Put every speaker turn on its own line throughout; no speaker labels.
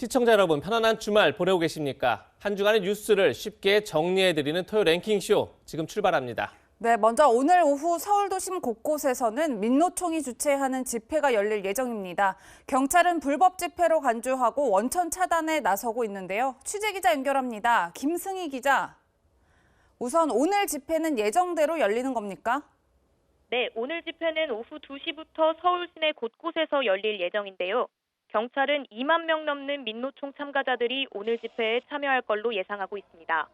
시청자 여러분, 편안한 주말 보내고 계십니까? 한 주간의 뉴스를 쉽게 정리해드리는 토요 랭킹쇼 지금 출발합니다.
네, 먼저 오늘 오후 서울 도심 곳곳에서는 민노총이 주최하는 집회가 열릴 예정입니다. 경찰은 불법 집회로 간주하고 원천 차단에 나서고 있는데요. 취재기자 연결합니다. 김승희 기자. 우선 오늘 집회는 예정대로 열리는 겁니까?
네, 오늘 집회는 오후 2시부터 서울 시내 곳곳에서 열릴 예정인데요. 경찰은 2만 명 넘는 민노총 참가자들이 오늘 집회에 참여할 걸로 예상하고 있습니다.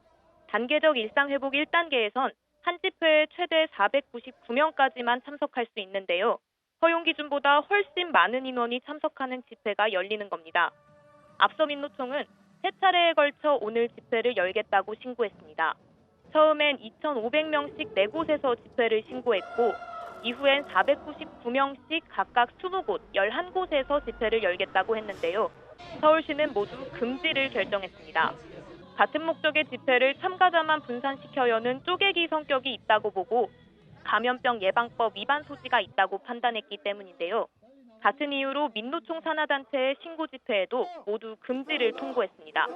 단계적 일상회복 1단계에선 한 집회에 최대 499명까지만 참석할 수 있는데요. 허용 기준보다 훨씬 많은 인원이 참석하는 집회가 열리는 겁니다. 앞서 민노총은 세 차례에 걸쳐 오늘 집회를 열겠다고 신고했습니다. 처음엔 2,500명씩 4곳에서 집회를 신고했고 이후엔 499명씩 각각 20곳, 11곳에서 집회를 열겠다고 했는데요. 서울시는 모두 금지를 결정했습니다. 같은 목적의 집회를 참가자만 분산시켜 여는 쪼개기 성격이 있다고 보고 감염병 예방법 위반 소지가 있다고 판단했기 때문인데요. 같은 이유로 민노총 산하단체의 신고 집회에도 모두 금지를 통보했습니다.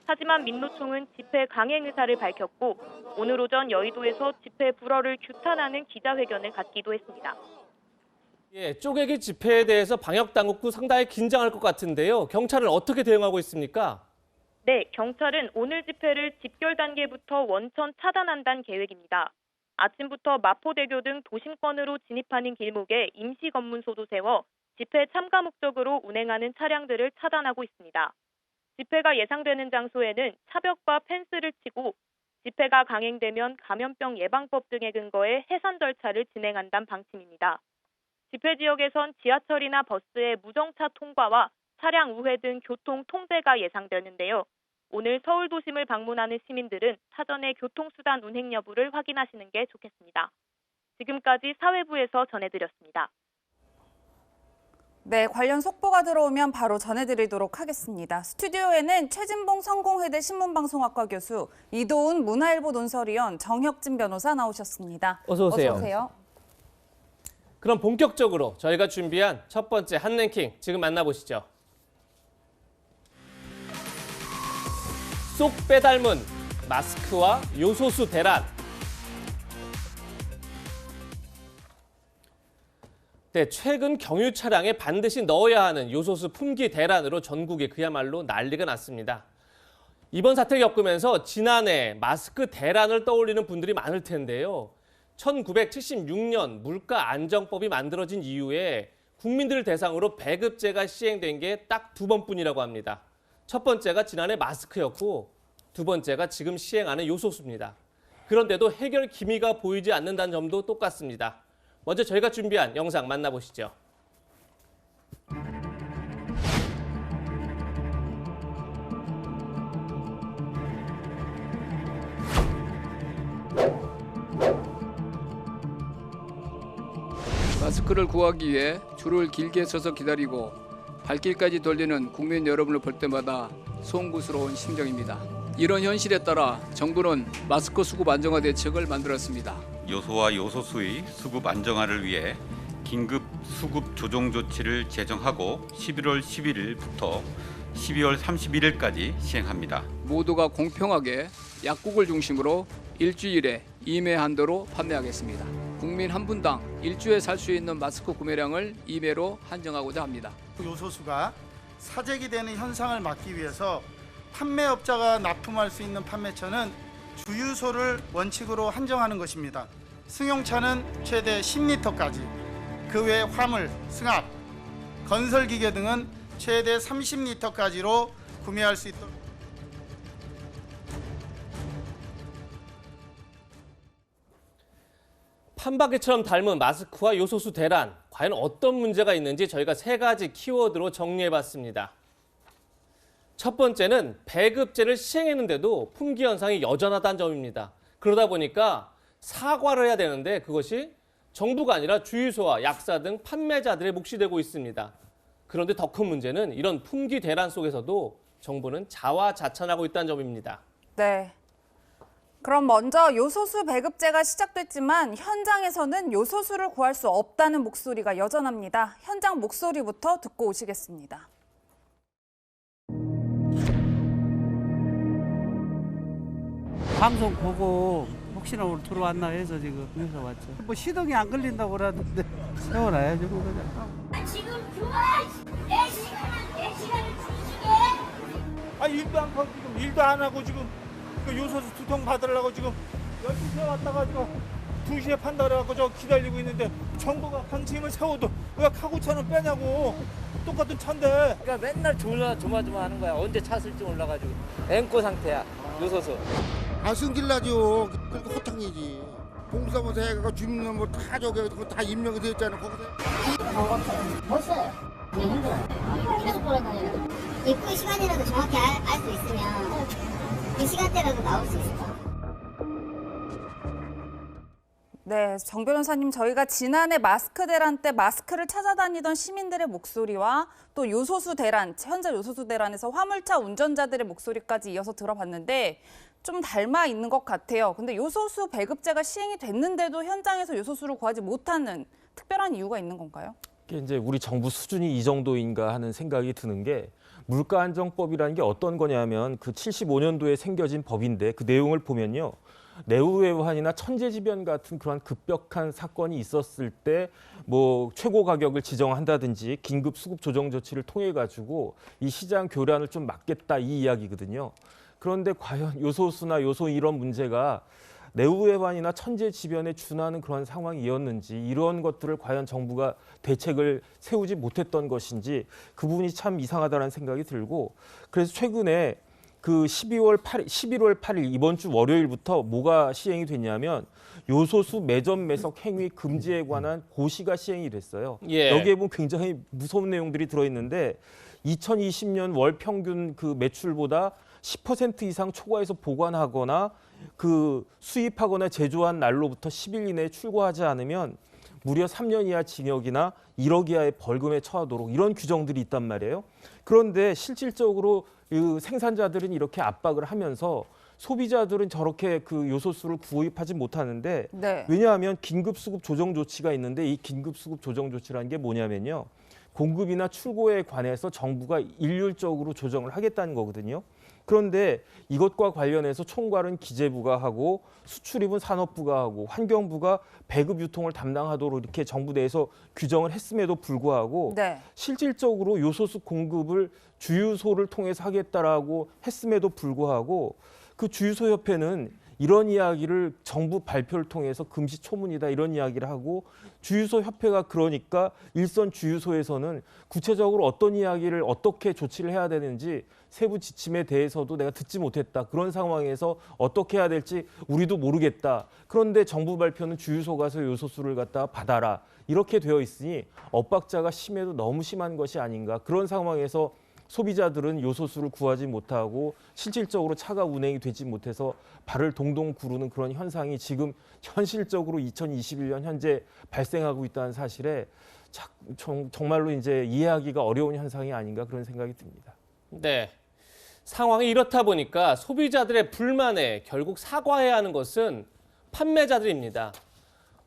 하지만 민노총은 집회 강행 의사를 밝혔고 오늘 오전 여의도에서 집회 불허를 규탄하는 기자회견을 갖기도 했습니다.
쪼개기 집회에 대해서 방역당국도 상당히 긴장할 것 같은데요. 경찰은 어떻게 대응하고 있습니까?
네, 경찰은 오늘 집회를 집결 단계부터 원천 차단한다는 계획입니다. 아침부터 마포대교 등 도심권으로 진입하는 길목에 임시 검문소도 세워 집회 참가 목적으로 운행하는 차량들을 차단하고 있습니다. 집회가 예상되는 장소에는 차벽과 펜스를 치고 집회가 강행되면 감염병 예방법 등에 근거해 해산 절차를 진행한다는 방침입니다. 집회 지역에선 지하철이나 버스의 무정차 통과와 차량 우회 등 교통 통제가 예상되는데요. 오늘 서울 도심을 방문하는 시민들은 사전에 교통수단 운행 여부를 확인하시는 게 좋겠습니다. 지금까지 사회부에서 전해드렸습니다.
네, 관련 속보가 들어오면 바로 전해드리도록 하겠습니다. 스튜디오에는 최진봉 성공회대 신문방송학과 교수, 이도훈 문화일보 논설위원, 정혁진 변호사 나오셨습니다.
어서 오세요.
어서 오세요.
그럼 본격적으로 저희가 준비한 첫 번째 핫랭킹 지금 만나보시죠. 쏙 빼닮은 마스크와 요소수 대란. 네, 최근 경유 차량에 반드시 넣어야 하는 요소수 품귀 대란으로 전국에 그야말로 난리가 났습니다. 이번 사태를 겪으면서 지난해 마스크 대란을 떠올리는 분들이 많을 텐데요. 1976년 물가안정법이 만들어진 이후에 국민들을 대상으로 배급제가 시행된 게 딱 2번뿐이라고 합니다. 첫 번째가 지난해 마스크였고 두 번째가 지금 시행하는 요소수입니다. 그런데도 해결 기미가 보이지 않는다는 점도 똑같습니다. 먼저 저희가 준비한 영상 만나보시죠.
마스크를 구하기 위해 줄을 길게 서서 기다리고 발길까지 돌리는 국민 여러분을 볼 때마다 송구스러운 심정입니다. 이런 현실에 따라 정부는 마스크 수급 안정화 대책을 만들었습니다.
요소와 요소수의 수급 안정화를 위해 긴급 수급 조정 조치를 제정하고 11월 11일부터 12월 31일까지 시행합니다.
모두가 공평하게 약국을 중심으로 일주일에 2매 한도로 판매하겠습니다. 국민 한 분당 일주에 살 수 있는 마스크 구매량을 2매로 한정하고자 합니다.
요소수가 사재기 되는 현상을 막기 위해서 판매업자가 납품할 수 있는 판매처는 주유소를 원칙으로 한정하는 것입니다. 승용차는 최대 10리터까지, 그 외 화물, 승합, 건설기계 등은 최대 30리터까지로 구매할 수 있도록.
판박이처럼 닮은 마스크와 요소수 대란, 과연 어떤 문제가 있는지 저희가 3가지 키워드로 정리해봤습니다. 첫 번째는 배급제를 시행했는데도 품귀 현상이 여전하다는 점입니다. 그러다 보니까 사과를 해야 되는데 그것이 정부가 아니라 주유소와 약사 등 판매자들의 몫이 되고 있습니다. 그런데 더 큰 문제는 이런 품귀 대란 속에서도 정부는 자화자찬하고 있다는 점입니다.
네. 그럼 먼저 요소수 배급제가 시작됐지만 현장에서는 요소수를 구할 수 없다는 목소리가 여전합니다. 현장 목소리부터 듣고 오시겠습니다.
방송 보고 혹시나 오늘 들어왔나 해서 지금 여기서 왔죠. 뭐 시동이 안 걸린다고 그러는데 세워놔야죠 그거는.
지금 그만! 내 시간을 주시게!
일도 안 하고 지금 일도 안 하고 지금 그 요소수 2통 받으려고 지금 12시에 왔다가 지금 2시에 판다 그래갖고 저 기다리고 있는데 정부가 방침을 세워도 왜 카고차는 빼냐고. 똑같은 차인데.
그러니까 맨날 조마조마하는 거야. 언제 차 쓸지 몰라가지고 앵꼬 상태야 요소수.
승질나죠. 그러니까 호탕이지. 공사무소 해가 주민은 뭐 다 저기 다 임명이 되어 있잖아. 거기서.
못 써요. 그냥 힘들어요. 계속 돌아다녀야 돼. 입구 시간이라도 정확히 알 수 있으면 이 시간대라도 나올 수 있을 것 같아요.
네, 정 변호사님, 저희가 지난해 마스크 대란 때 마스크를 찾아다니던 시민들의 목소리와 또 요소수 대란, 현재 요소수 대란에서 화물차 운전자들의 목소리까지 이어서 들어봤는데 좀 닮아 있는 것 같아요. 근데 요소수 배급제가 시행이 됐는데도 현장에서 요소수를 구하지 못하는 특별한 이유가 있는 건가요?
이게 이제 우리 정부 수준이 이 정도인가 하는 생각이 드는 게 물가안정법이라는 게 어떤 거냐면 그 75년도에 생겨진 법인데 그 내용을 보면요. 내후외환이나 천재지변 같은 그런 급격한 사건이 있었을 때 뭐 최고 가격을 지정한다든지 긴급 수급 조정 조치를 통해 가지고 이 시장 교란을 좀 막겠다 이 이야기거든요. 그런데 과연 요소수나 요소 이런 문제가 내후외환이나 천재지변에 준하는 그런 상황이었는지 이런 것들을 과연 정부가 대책을 세우지 못했던 것인지 그 부분이 참 이상하다는 생각이 들고 그래서 최근에 그 11월 8일 이번 주 월요일부터 뭐가 시행이 됐냐면 요소수 매점 매석 행위 금지에 관한 고시가 시행이 됐어요.
예.
여기에 보면 굉장히 무서운 내용들이 들어있는데 2020년 월 평균 그 매출보다 10% 이상 초과해서 보관하거나 그 수입하거나 제조한 날로부터 10일 이내에 출고하지 않으면 무려 3년 이하 징역이나 1억 이하의 벌금에 처하도록 이런 규정들이 있단 말이에요. 그런데 실질적으로 그 생산자들은 이렇게 압박을 하면서 소비자들은 저렇게 그 요소수를 구입하지 못하는데
네.
왜냐하면 긴급수급 조정 조치가 있는데 이 긴급수급 조정 조치라는 게 뭐냐면요. 공급이나 출고에 관해서 정부가 일률적으로 조정을 하겠다는 거거든요. 그런데 이것과 관련해서 총괄은 기재부가 하고 수출입은 산업부가 하고 환경부가 배급 유통을 담당하도록 이렇게 정부 내에서 규정을 했음에도 불구하고
네.
실질적으로 요소수 공급을 주유소를 통해서 하겠다라고 했음에도 불구하고 그 주유소협회는 이런 이야기를 정부 발표를 통해서 금시초문이다 이런 이야기를 하고 주유소협회가 그러니까 일선 주유소에서는 구체적으로 어떤 이야기를 어떻게 조치를 해야 되는지 세부 지침에 대해서도 내가 듣지 못했다. 그런 상황에서 어떻게 해야 될지 우리도 모르겠다. 그런데 정부 발표는 주유소 가서 요소수를 갖다가 받아라. 이렇게 되어 있으니 엇박자가 심해도 너무 심한 것이 아닌가. 그런 상황에서 소비자들은 요소수를 구하지 못하고 실질적으로 차가 운행이 되지 못해서 발을 동동 구르는 그런 현상이 지금 현실적으로 2021년 현재 발생하고 있다는 사실에 정말로 이제 이해하기가 어려운 현상이 아닌가 그런 생각이 듭니다.
네. 상황이 이렇다 보니까 소비자들의 불만에 결국 사과해야 하는 것은 판매자들입니다.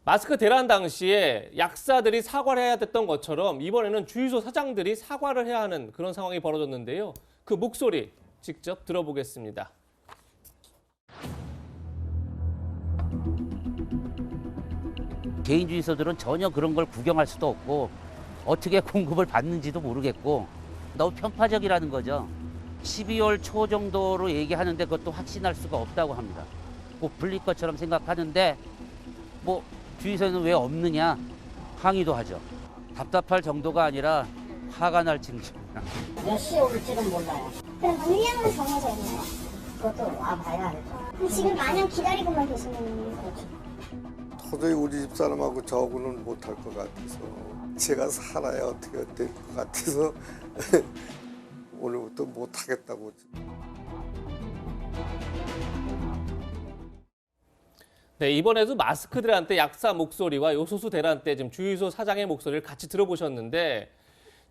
마스크 대란 당시에 약사들이 사과를 해야 됐던 것처럼 이번에는 주유소 사장들이 사과를 해야 하는 그런 상황이 벌어졌는데요. 그 목소리 직접 들어보겠습니다.
개인 주유소들은 전혀 그런 걸 구경할 수도 없고 어떻게 공급을 받는지도 모르겠고 너무 편파적이라는 거죠. 12월 초 정도로 얘기하는데 그것도 확신할 수가 없다고 합니다. 꼭 불릴 것처럼 생각하는데 뭐 주유소에는 왜 없느냐 항의도 하죠. 답답할 정도가 아니라 화가 날 징조입니다.
몇 시에 올지는 몰라요. 그럼 물량은 정해져 있나요? 그것도 와봐야 알죠. 지금 마냥 기다리고만 계시는 거죠.
도저히 우리 집 사람하고 저하고는 못할 것 같아서 제가 살아야 어떻게 될 것 같아서 오늘부터 못하겠다고.
네, 이번에도 마스크 대란 때 약사 목소리와 요소수 대란 때 지금 주유소 사장의 목소리를 같이 들어보셨는데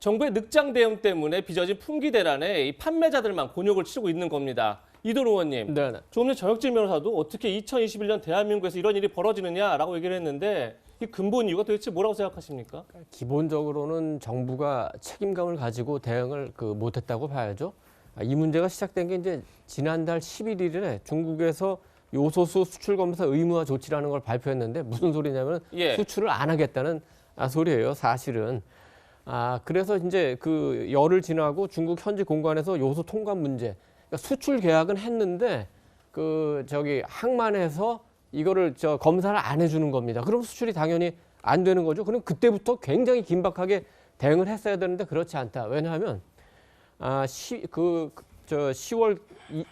정부의 늑장 대응 때문에 빚어진 품귀 대란에 이 판매자들만 곤욕을 치르고 있는 겁니다. 이돈 의원님,
네네.
조금 전에 정혁진 변호사도 어떻게 2021년 대한민국에서 이런 일이 벌어지느냐라고 얘기를 했는데 이 근본 이유가 도대체 뭐라고 생각하십니까?
기본적으로는 정부가 책임감을 가지고 대응을 못했다고 봐야죠. 이 문제가 시작된 게 이제 지난달 11일에 중국에서 요소수 수출 검사 의무화 조치라는 걸 발표했는데 무슨 소리냐면
예.
수출을 안 하겠다는 소리예요, 사실은. 그래서 이제 그 열흘 지나고 중국 현지 공관에서 요소 통관 문제, 그러니까 수출 계약은 했는데 항만에서 이거를 검사를 안 해주는 겁니다. 그럼 수출이 당연히 안 되는 거죠. 그럼 그때부터 굉장히 긴박하게 대응을 했어야 되는데 그렇지 않다. 왜냐하면 10월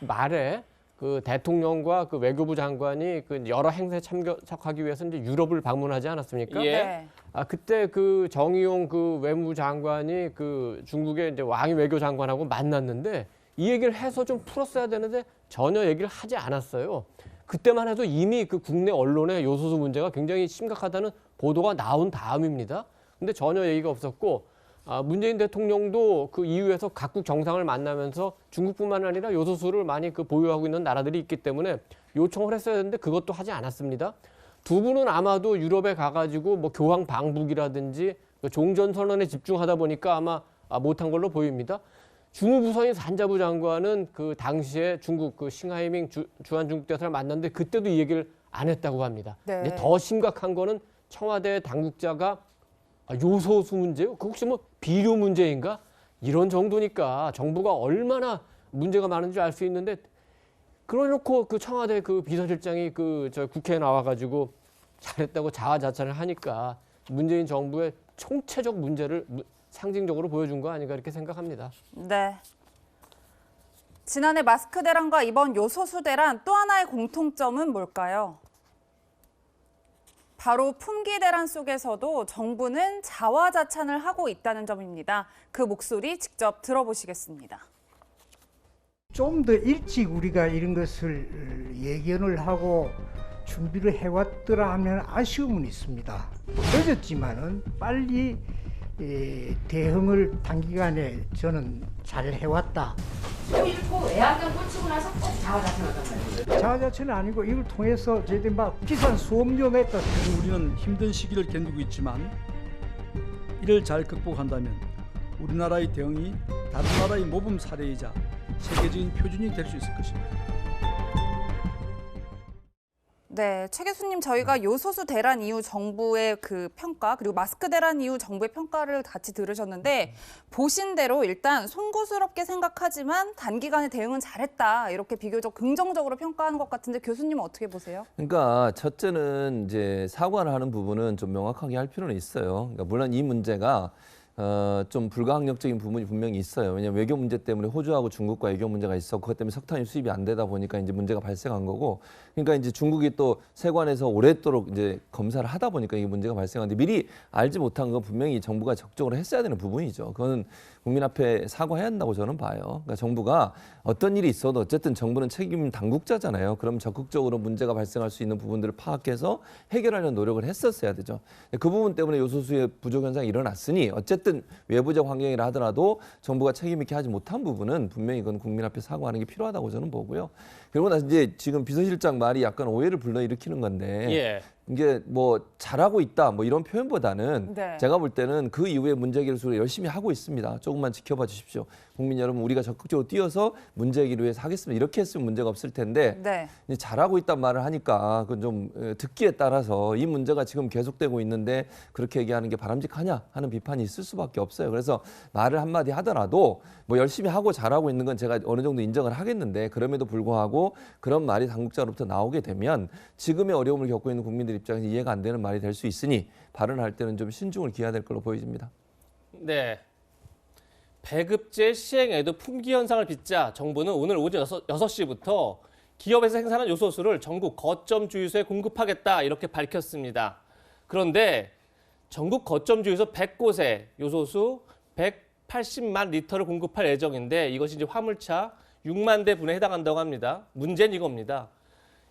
말에 그 대통령과 그 외교부 장관이 그 여러 행사에 참석하기 위해서 이제 유럽을 방문하지 않았습니까?
예.
그때 그 정의용 그 외무부 장관이 그 중국의 이제 왕이 외교 장관하고 만났는데 이 얘기를 해서 좀 풀었어야 되는데 전혀 얘기를 하지 않았어요. 그때만 해도 이미 그 국내 언론에 요소수 문제가 굉장히 심각하다는 보도가 나온 다음입니다. 근데 전혀 얘기가 없었고 문재인 대통령도 그 이후에서 각국 정상을 만나면서 중국뿐만 아니라 요소수를 많이 그 보유하고 있는 나라들이 있기 때문에 요청을 했어야 되는데 그것도 하지 않았습니다. 두 분은 아마도 유럽에 가가지고 뭐 교황 방북이라든지 종전선언에 집중하다 보니까 아마 못한 걸로 보입니다. 주무부서인 산자부 장관은 그 당시에 중국 그 싱하이밍 주한 중국 대사를 만났는데 그때도 이 얘기를 안 했다고 합니다.
네.
이제 더 심각한 거는 청와대 당국자가 요소수 문제요? 그 혹시 뭐 비료 문제인가? 이런 정도니까 정부가 얼마나 문제가 많은지 알 수 있는데 그러놓고 그 청와대 그 비서실장이 국회에 나와가지고 잘했다고 자화자찬을 하니까 문재인 정부의 총체적 문제를 상징적으로 보여준 거 아닌가 이렇게 생각합니다.
네. 지난해 마스크 대란과 이번 요소수 대란 또 하나의 공통점은 뭘까요? 바로 품귀 대란 속에서도 정부는 자화자찬을 하고 있다는 점입니다. 그 목소리 직접 들어보시겠습니다.
좀 더 일찍 우리가 이런 것을 예견을 하고 준비를 해왔더라 하면 아쉬움은 있습니다. 늦었지만은 빨리 대응을 단기간에 저는 잘 해왔다.
잃고 애완견 꽂히고 나서 꼭 자화자찬하단 말이에요.
자화자찬은 아니고 이걸 통해서 저희들이 막 비싼 수업료 냈다.
우리는 힘든 시기를 견디고 있지만 이를 잘 극복한다면 우리나라의 대응이 다른 나라의 모범 사례이자 세계적인 표준이 될 수 있을 것입니다.
네, 최 교수님, 저희가 요소수 대란 이후 정부의 그 평가 그리고 마스크 대란 이후 정부의 평가를 같이 들으셨는데 보신 대로 일단 송구스럽게 생각하지만 단기간에 대응은 잘했다 이렇게 비교적 긍정적으로 평가하는 것 같은데 교수님은 어떻게 보세요?
그러니까 첫째는 이제 사과를 하는 부분은 좀 명확하게 할 필요는 있어요. 그러니까 물론 이 문제가 좀 불가항력적인 부분이 분명히 있어요. 왜냐하면 외교 문제 때문에 호주하고 중국과 외교 문제가 있었고 그것 때문에 석탄이 수입이 안 되다 보니까 이제 문제가 발생한 거고, 그러니까 이제 중국이 또 세관에서 오랫도록 이제 검사를 하다 보니까 이게 문제가 발생하는데 미리 알지 못한 건 분명히 정부가 적극적으로 했어야 되는 부분이죠. 그거는 국민 앞에 사과해야 한다고 저는 봐요. 그러니까 정부가 어떤 일이 있어도 어쨌든 정부는 책임 당국자잖아요. 그럼 적극적으로 문제가 발생할 수 있는 부분들을 파악해서 해결하려는 노력을 했었어야 되죠. 그 부분 때문에 요소수의 부족 현상이 일어났으니 어쨌든 외부적 환경이라 하더라도 정부가 책임 있게 하지 못한 부분은 분명히 이건 국민 앞에 사과하는 게 필요하다고 저는 보고요. 그리고 나서 이제 지금 비서실장 말이 약간 오해를 불러일으키는 건데
예.
이게 뭐 잘하고 있다 뭐 이런 표현보다는
네.
제가 볼 때는 그 이후에 문제 해결을 열심히 하고 있습니다. 조금만 지켜봐 주십시오. 국민 여러분, 우리가 적극적으로 뛰어서 문제 해결을 위해서 하겠습니다. 이렇게 했으면 문제가 없을 텐데
네.
이제 잘하고 있다는 말을 하니까 그건 좀 듣기에 따라서 이 문제가 지금 계속되고 있는데 그렇게 얘기하는 게 바람직하냐 하는 비판이 있을 수밖에 없어요. 그래서 말을 한마디 하더라도 뭐 열심히 하고 잘하고 있는 건 제가 어느 정도 인정을 하겠는데 그럼에도 불구하고 그런 말이 당국자로부터 나오게 되면 지금의 어려움을 겪고 있는 국민들 입장에서 이해가 안 되는 말이 될 수 있으니 발언할 때는 좀 신중을 기해야 될 걸로 보여집니다.
네. 배급제 시행에도 품귀 현상을 빚자 정부는 오늘 오전 6시부터 기업에서 생산한 요소수를 전국 거점 주유소에 공급하겠다 이렇게 밝혔습니다. 그런데 전국 거점 주유소 100곳에 요소수 180만 리터를 공급할 예정인데 이것이 이제 화물차 6만 대 분에 해당한다고 합니다. 문제는 이겁니다.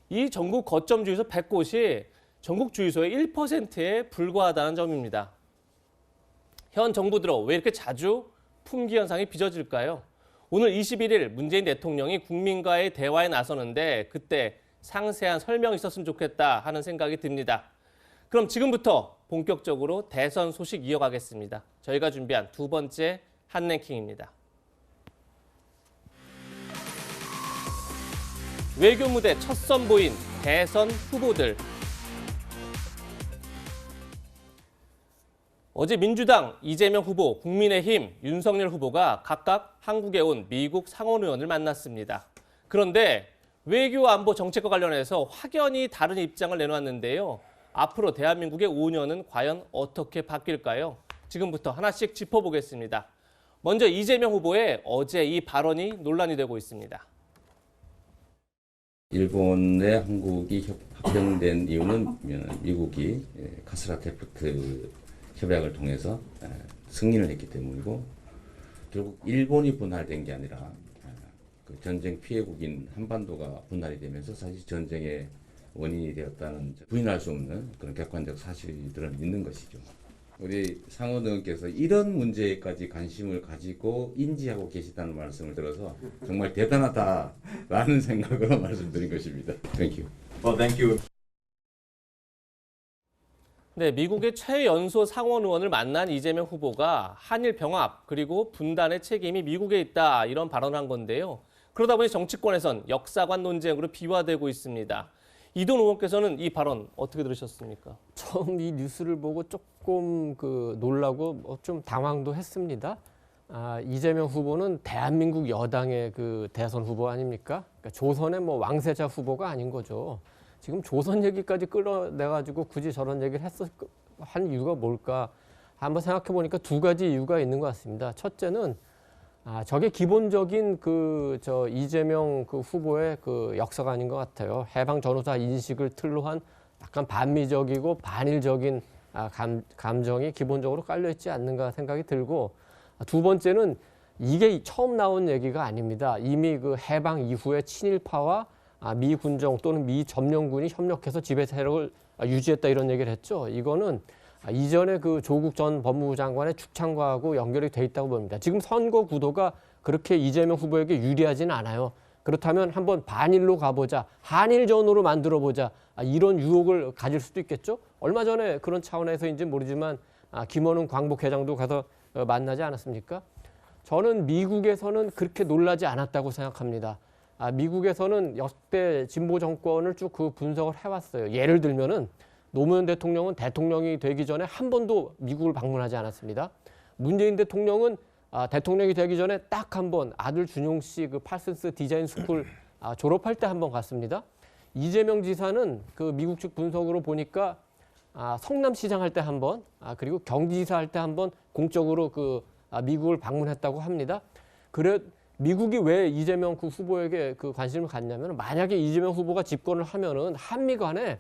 이 전국 거점 주유소 100곳이 전국 주유소의 1%에 불과하다는 점입니다. 현 정부 들어 왜 이렇게 자주 품귀 현상이 빚어질까요? 오늘 21일 문재인 대통령이 국민과의 대화에 나서는데 그때 상세한 설명이 있었으면 좋겠다 하는 생각이 듭니다. 그럼 지금부터 본격적으로 대선 소식 이어가겠습니다. 저희가 준비한 두 번째 핫랭킹입니다. 외교 무대 첫 선보인 대선 후보들. 어제 민주당 이재명 후보, 국민의힘 윤석열 후보가 각각 한국에 온 미국 상원 의원을 만났습니다. 그런데 외교 안보 정책과 관련해서 확연히 다른 입장을 내놓았는데요. 앞으로 대한민국의 5년은 과연 어떻게 바뀔까요? 지금부터 하나씩 짚어보겠습니다. 먼저 이재명 후보의 어제 이 발언이 논란이 되고 있습니다.
일본에 한국이 합병된 이유는 미국이 카스라테프트 협약을 통해서 승인을 했기 때문이고, 결국 일본이 분할된 게 아니라 그 전쟁 피해국인 한반도가 분할이 되면서 사실 전쟁의 원인이 되었다는 부인할 수 없는 그런 객관적 사실들은 있는 것이죠. 우리 상원 의원께서 이런 문제까지 관심을 가지고 인지하고 계시다는 말씀을 들어서 정말 대단하다라는 생각으로 말씀드린 것입니다. Thank you.
Well, thank you.
네, 미국의 최연소 상원 의원을 만난 이재명 후보가 한일 병합 그리고 분단의 책임이 미국에 있다 이런 발언을 한 건데요. 그러다 보니 정치권에선 역사관 논쟁으로 비화되고 있습니다. 이동 의원께서는 이 발언 어떻게 들으셨습니까?
처음 이 뉴스를 보고 조금 놀라고 좀 당황도 했습니다. 이재명 후보는 대한민국 여당의 그 대선 후보 아닙니까? 그러니까 조선의 왕세자 후보가 아닌 거죠. 지금 조선 얘기까지 끌어내가지고 굳이 저런 얘기를 한 이유가 뭘까? 한번 생각해 보니까 두 가지 이유가 있는 것 같습니다. 첫째는 저게 기본적인 이재명 후보의 역사관인 것 같아요. 해방 전후사 인식을 틀로 한 약간 반미적이고 반일적인 감정이 기본적으로 깔려 있지 않는가 생각이 들고, 두 번째는 이게 처음 나온 얘기가 아닙니다. 이미 해방 이후에 친일파와 미 군정 또는 미 점령군이 협력해서 지배 세력을 유지했다 이런 얘기를 했죠. 이거는 이전에 조국 전 법무부 장관의 축창과하고 연결이 돼 있다고 봅니다. 지금 선거 구도가 그렇게 이재명 후보에게 유리하지는 않아요. 그렇다면 한번 반일로 가보자, 한일전으로 만들어보자, 이런 유혹을 가질 수도 있겠죠. 얼마 전에 그런 차원에서인지 모르지만 김원훈 광복회장도 가서 만나지 않았습니까? 저는 미국에서는 그렇게 놀라지 않았다고 생각합니다. 미국에서는 역대 진보 정권을 쭉 분석을 해왔어요. 예를 들면은 노무현 대통령은 대통령이 되기 전에 한 번도 미국을 방문하지 않았습니다. 문재인 대통령은 대통령이 되기 전에 딱 한 번 아들 준용 씨 팔슨스 디자인 스쿨 졸업할 때 한 번 갔습니다. 이재명 지사는 미국 측 분석으로 보니까 성남시장 할 때 한 번, 그리고 경기지사 할 때 한 번 공적으로 미국을 방문했다고 합니다. 그래 미국이 왜 이재명 후보에게 관심을 갖냐면, 만약에 이재명 후보가 집권을 하면은 한미 간에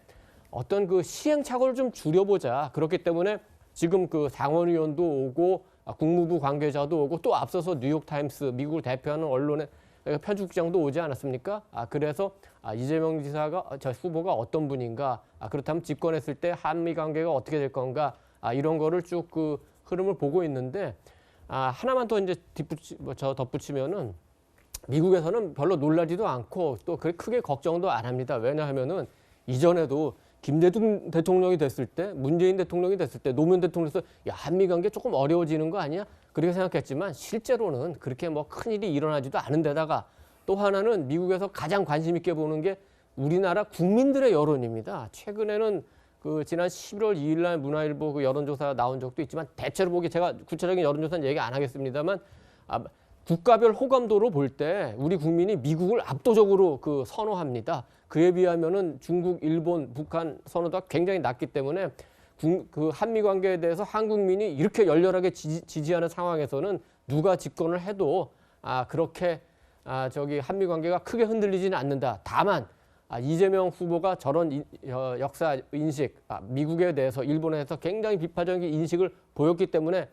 어떤 시행착오를 좀 줄여보자. 그렇기 때문에 지금 상원의원도 오고 국무부 관계자도 오고 또 앞서서 뉴욕타임스 미국을 대표하는 언론의 편집국장도 오지 않았습니까? 그래서 이재명 저 후보가 어떤 분인가, 그렇다면 집권했을 때 한미 관계가 어떻게 될 건가, 이런 거를 쭉 흐름을 보고 있는데, 하나만 더 이제 덧붙이면은 미국에서는 별로 놀라지도 않고 또 크게 걱정도 안 합니다. 왜냐하면은 이전에도 김대중 대통령이 됐을 때, 문재인 대통령이 됐을 때, 노무현 대통령에서 한미 관계 조금 어려워지는 거 아니야? 그렇게 생각했지만 실제로는 그렇게 큰일이 일어나지도 않은 데다가, 또 하나는 미국에서 가장 관심 있게 보는 게 우리나라 국민들의 여론입니다. 최근에는 지난 11월 2일 날 문화일보 여론조사 나온 적도 있지만, 대체로 보기 제가 구체적인 여론조사는 얘기 안 하겠습니다만, 국가별 호감도로 볼 때 우리 국민이 미국을 압도적으로 선호합니다. 그에 비하면은 중국, 일본, 북한 선호도가 굉장히 낮기 때문에 한미 관계에 대해서 한국민이 이렇게 열렬하게 지지하는 상황에서는 누가 집권을 해도 그렇게 한미 관계가 크게 흔들리지는 않는다. 다만 이재명 후보가 저런 역사 인식, 미국에 대해서, 일본에 대해서 굉장히 비판적인 인식을 보였기 때문에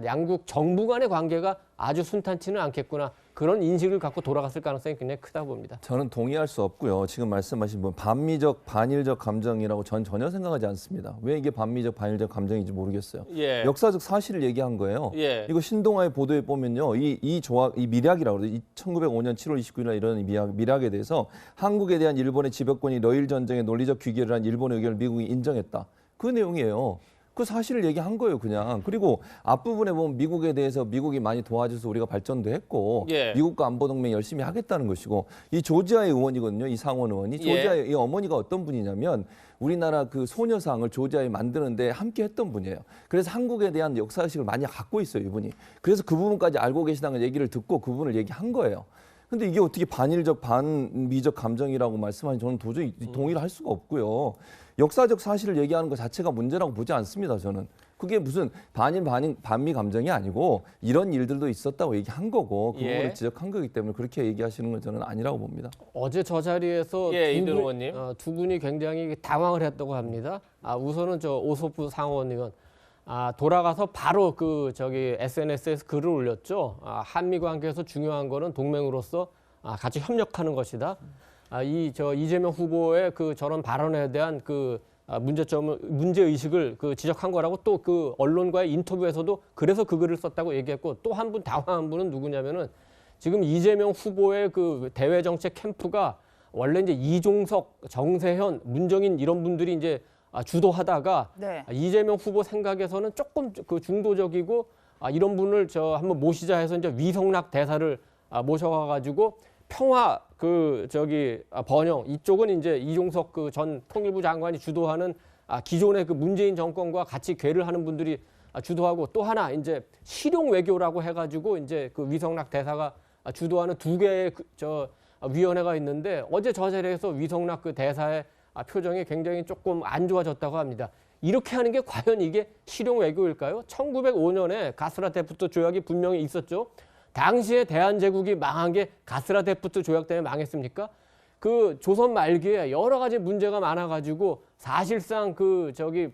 양국 정부 간의 관계가 아주 순탄치는 않겠구나, 그런 인식을 갖고 돌아갔을 가능성이 굉장히 크다고 봅니다.
저는 동의할 수 없고요. 지금 말씀하신 반미적, 반일적 감정이라고 전 전혀 생각하지 않습니다. 왜 이게 반미적, 반일적 감정인지 모르겠어요.
예.
역사적 사실을 얘기한 거예요.
예.
이거 신동아의 보도에 보면요, 이 미략이라고 그러죠. 1905년 7월 29일 날 이런 미략에 대해서 한국에 대한 일본의 지배권이 러일 전쟁의 논리적 귀결을 한 일본의 의견을 미국이 인정했다. 그 내용이에요. 그 사실을 얘기한 거예요, 그냥. 그리고 앞부분에 보면 미국에 대해서 미국이 많이 도와줘서 우리가 발전도 했고
예.
미국과 안보동맹 열심히 하겠다는 것이고 이 조지아의 의원이거든요, 이 상원 의원이. 조지아의 이 어머니가 어떤 분이냐면 우리나라 그 소녀상을 조지아에 만드는데 함께 했던 분이에요. 그래서 한국에 대한 역사의식을 많이 갖고 있어요, 이분이. 그래서 그 부분까지 알고 계시다는 얘기를 듣고 그 부분을 얘기한 거예요. 근데 이게 어떻게 반일적, 반미적 감정이라고 말씀하니 저는 도저히 동의를 할 수가 없고요. 역사적 사실을 얘기하는 것 자체가 문제라고 보지 않습니다, 저는. 그게 무슨 반미 감정이 아니고 이런 일들도 있었다고 얘기한 거고 그 부분을 지적한 거기 때문에 그렇게 얘기하시는 건 저는 아니라고 봅니다.
어제 저 자리에서 두 분이 굉장히 당황을 했다고 합니다. 우선은 저 오소프 상원 의원 돌아가서 바로 SNS에서 글을 올렸죠. 한미 관계에서 중요한 거는 동맹으로서 같이 협력하는 것이다. 이재명 후보의 저런 발언에 대한 문제 의식을 지적한 거라고 또 언론과의 인터뷰에서도 그래서 그 글을 썼다고 얘기했고 또 한 분 당황한 분은 누구냐면은 지금 이재명 후보의 대외 정책 캠프가 원래 이제 이종석, 정세현, 문정인 이런 분들이 이제 주도하다가 이재명 후보 생각에서는 조금 중도적이고 이런 분을 한번 모시자 해서 이제 위성락 대사를 모셔가지고 평화 번영 이쪽은 이제 이종석 전 통일부 장관이 주도하는 기존의 문재인 정권과 같이 궤를 하는 분들이 주도하고 또 하나 이제 실용 외교라고 해가지고 이제 위성락 대사가 주도하는 두 개의 위원회가 있는데 어제 저 자리에서 위성락 대사의 표정이 굉장히 조금 안 좋아졌다고 합니다. 이렇게 하는 게 과연 이게 실용 외교일까요? 1905년에 가스라데프트 조약이 분명히 있었죠. 당시에 대한제국이 망한 게 가스라데프트 조약 때문에 망했습니까? 조선 말기에 여러 가지 문제가 많아가지고 사실상 고종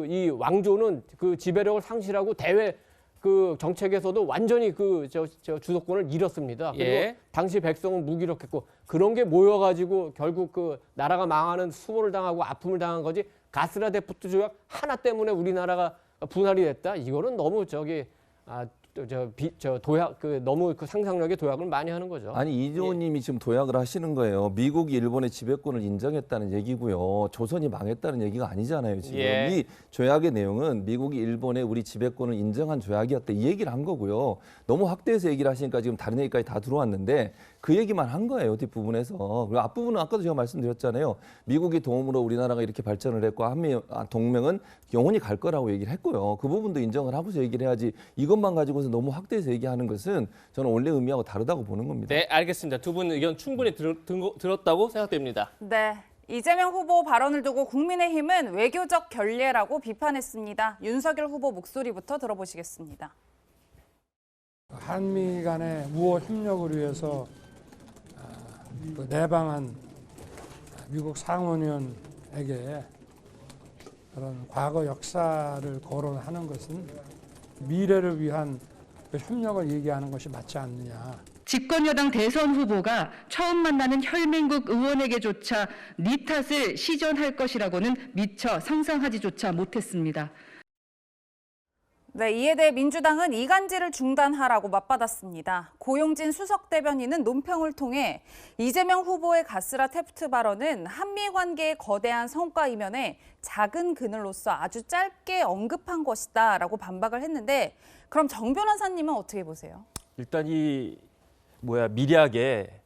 이 왕조는 지배력을 상실하고 대외 정책에서도 완전히 주도권을 잃었습니다. 그리고 당시 백성은 무기력했고 그런 게 모여가지고 결국 나라가 망하는 수모를 당하고 아픔을 당한 거지 가스라데프트 조약 하나 때문에 우리나라가 분할이 됐다. 이거는 너무 너무 상상력의 도약을 많이 하는 거죠.
아니 이종호님이 지금 도약을 하시는 거예요. 미국이 일본의 지배권을 인정했다는 얘기고요. 조선이 망했다는 얘기가 아니잖아요. 지금 이 조약의 내용은 미국이 일본의 우리 지배권을 인정한 조약이었다 이 얘기를 한 거고요. 너무 확대해서 얘기를 하시니까 지금 다른 얘기까지 다 들어왔는데 그 얘기만 한 거예요. 뒷부분에서. 그리고 앞부분은 아까도 제가 말씀드렸잖아요. 미국의 도움으로 우리나라가 이렇게 발전을 했고 한미 동맹은 영원히 갈 거라고 얘기를 했고요. 그 부분도 인정을 하고서 얘기를 해야지 이것만 가지고서 너무 확대해서 얘기하는 것은 저는 원래 의미하고 다르다고 보는 겁니다.
네, 알겠습니다. 두 분 의견 충분히 들었다고 생각됩니다.
네. 이재명 후보 발언을 두고 국민의힘은 외교적 결례라고 비판했습니다. 윤석열 후보 목소리부터 들어보시겠습니다.
한미 간의 우호 협력을 위해서 내방한 미국 상원의원에게 그런 과거 역사를 거론하는 것은 미래를 위한 협력을 얘기하는 것이 맞지 않느냐.
집권여당 대선 후보가 처음 만나는 혈맹국 의원에게조차 네 탓을 시전할 것이라고는 미처 상상하지조차 못했습니다.
네, 이에 대해 민주당은 이간질을 중단하라고 맞받았습니다. 고용진 수석 대변인은 논평을 통해 이재명 후보의 가스라테프트 발언은 한미 관계의 거대한 성과 이면에 작은 그늘로서 아주 짧게 언급한 것이다라고 반박을 했는데 그럼 정 변호사님은 어떻게 보세요?
일단 미략에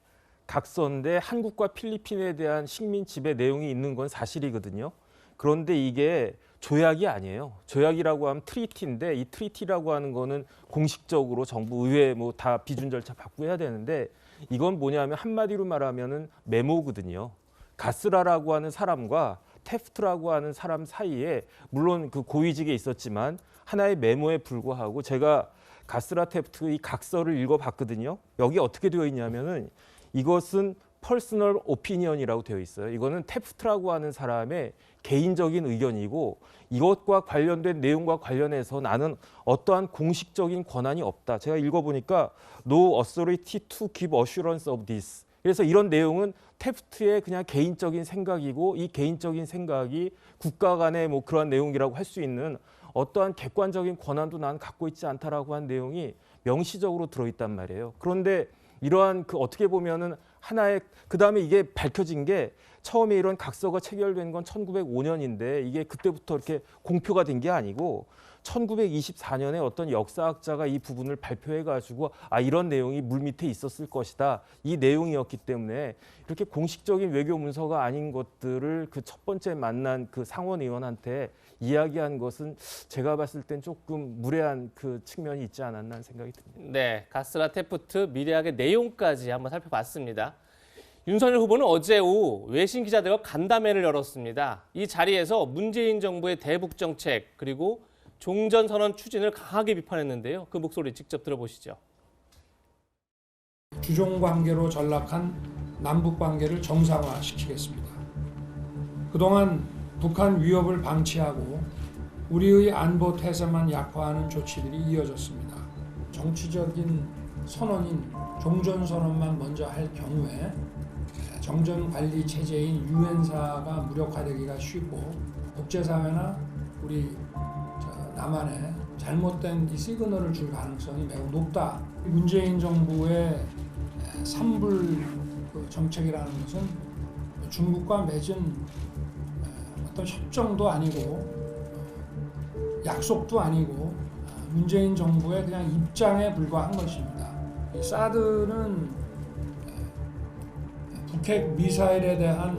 각서인데 한국과 필리핀에 대한 식민 지배 내용이 있는 건 사실이거든요. 그런데 이게 조약이 아니에요. 조약이라고 하면 트리티인데 이 트리티라고 하는 거는 공식적으로 정부 의회 다 비준 절차 받고 해야 되는데 이건 뭐냐면 한마디로 말하면은 메모거든요. 가스라라고 하는 사람과 테프트라고 하는 사람 사이에 물론 고위직에 있었지만 하나의 메모에 불과하고 제가 가스라 테프트 이 각서를 읽어봤거든요. 여기 어떻게 되어 있냐면은 이것은 퍼스널 오피니언이라고 되어 있어요. 이거는 테프트라고 하는 사람의 개인적인 의견이고 이것과 관련된 내용과 관련해서 나는 어떠한 공식적인 권한이 없다. 제가 읽어보니까 No authority to give assurance of this. 그래서 이런 내용은 테프트의 그냥 개인적인 생각이고 이 개인적인 생각이 국가 간의 그러한 내용이라고 할 수 있는 어떠한 객관적인 권한도 난 갖고 있지 않다라고 한 내용이 명시적으로 들어있단 말이에요. 그런데 이러한 그 어떻게 보면은 하나의 그다음에 이게 밝혀진 게 처음에 이런 각서가 체결된 건 1905년인데 이게 그때부터 이렇게 공표가 된 게 아니고 1924년에 어떤 역사학자가 이 부분을 발표해가지고 이런 내용이 물밑에 있었을 것이다. 이 내용이었기 때문에 이렇게 공식적인 외교 문서가 아닌 것들을 그 첫 번째 만난 그 상원 의원한테 이야기한 것은 제가 봤을 땐 조금 무례한 그 측면이 있지 않았나 하는 생각이 듭니다.
네, 가스라 테프트 미래학의 내용까지 한번 살펴봤습니다. 윤석열 후보는 어제 오후 외신 기자들과 간담회를 열었습니다. 이 자리에서 문재인 정부의 대북 정책 그리고 종전선언 추진을 강하게 비판했는데요. 그 목소리 직접 들어보시죠.
주종관계로 전락한 남북관계를 정상화시키겠습니다. 그동안 북한 위협을 방치하고 우리의 안보 태세만 약화하는 조치들이 이어졌습니다. 정치적인 선언인 종전선언만 먼저 할 경우에 정전관리 체제인 유엔사가 무력화되기가 쉽고 국제사회나 우리 남한에 잘못된 이 시그널을 줄 가능성이 매우 높다. 문재인 정부의 삼불 정책이라는 것은 중국과 맺은 어떤 협정도 아니고 약속도 아니고 문재인 정부의 그냥 입장에 불과한 것입니다. 이 사드는 북핵 미사일에 대한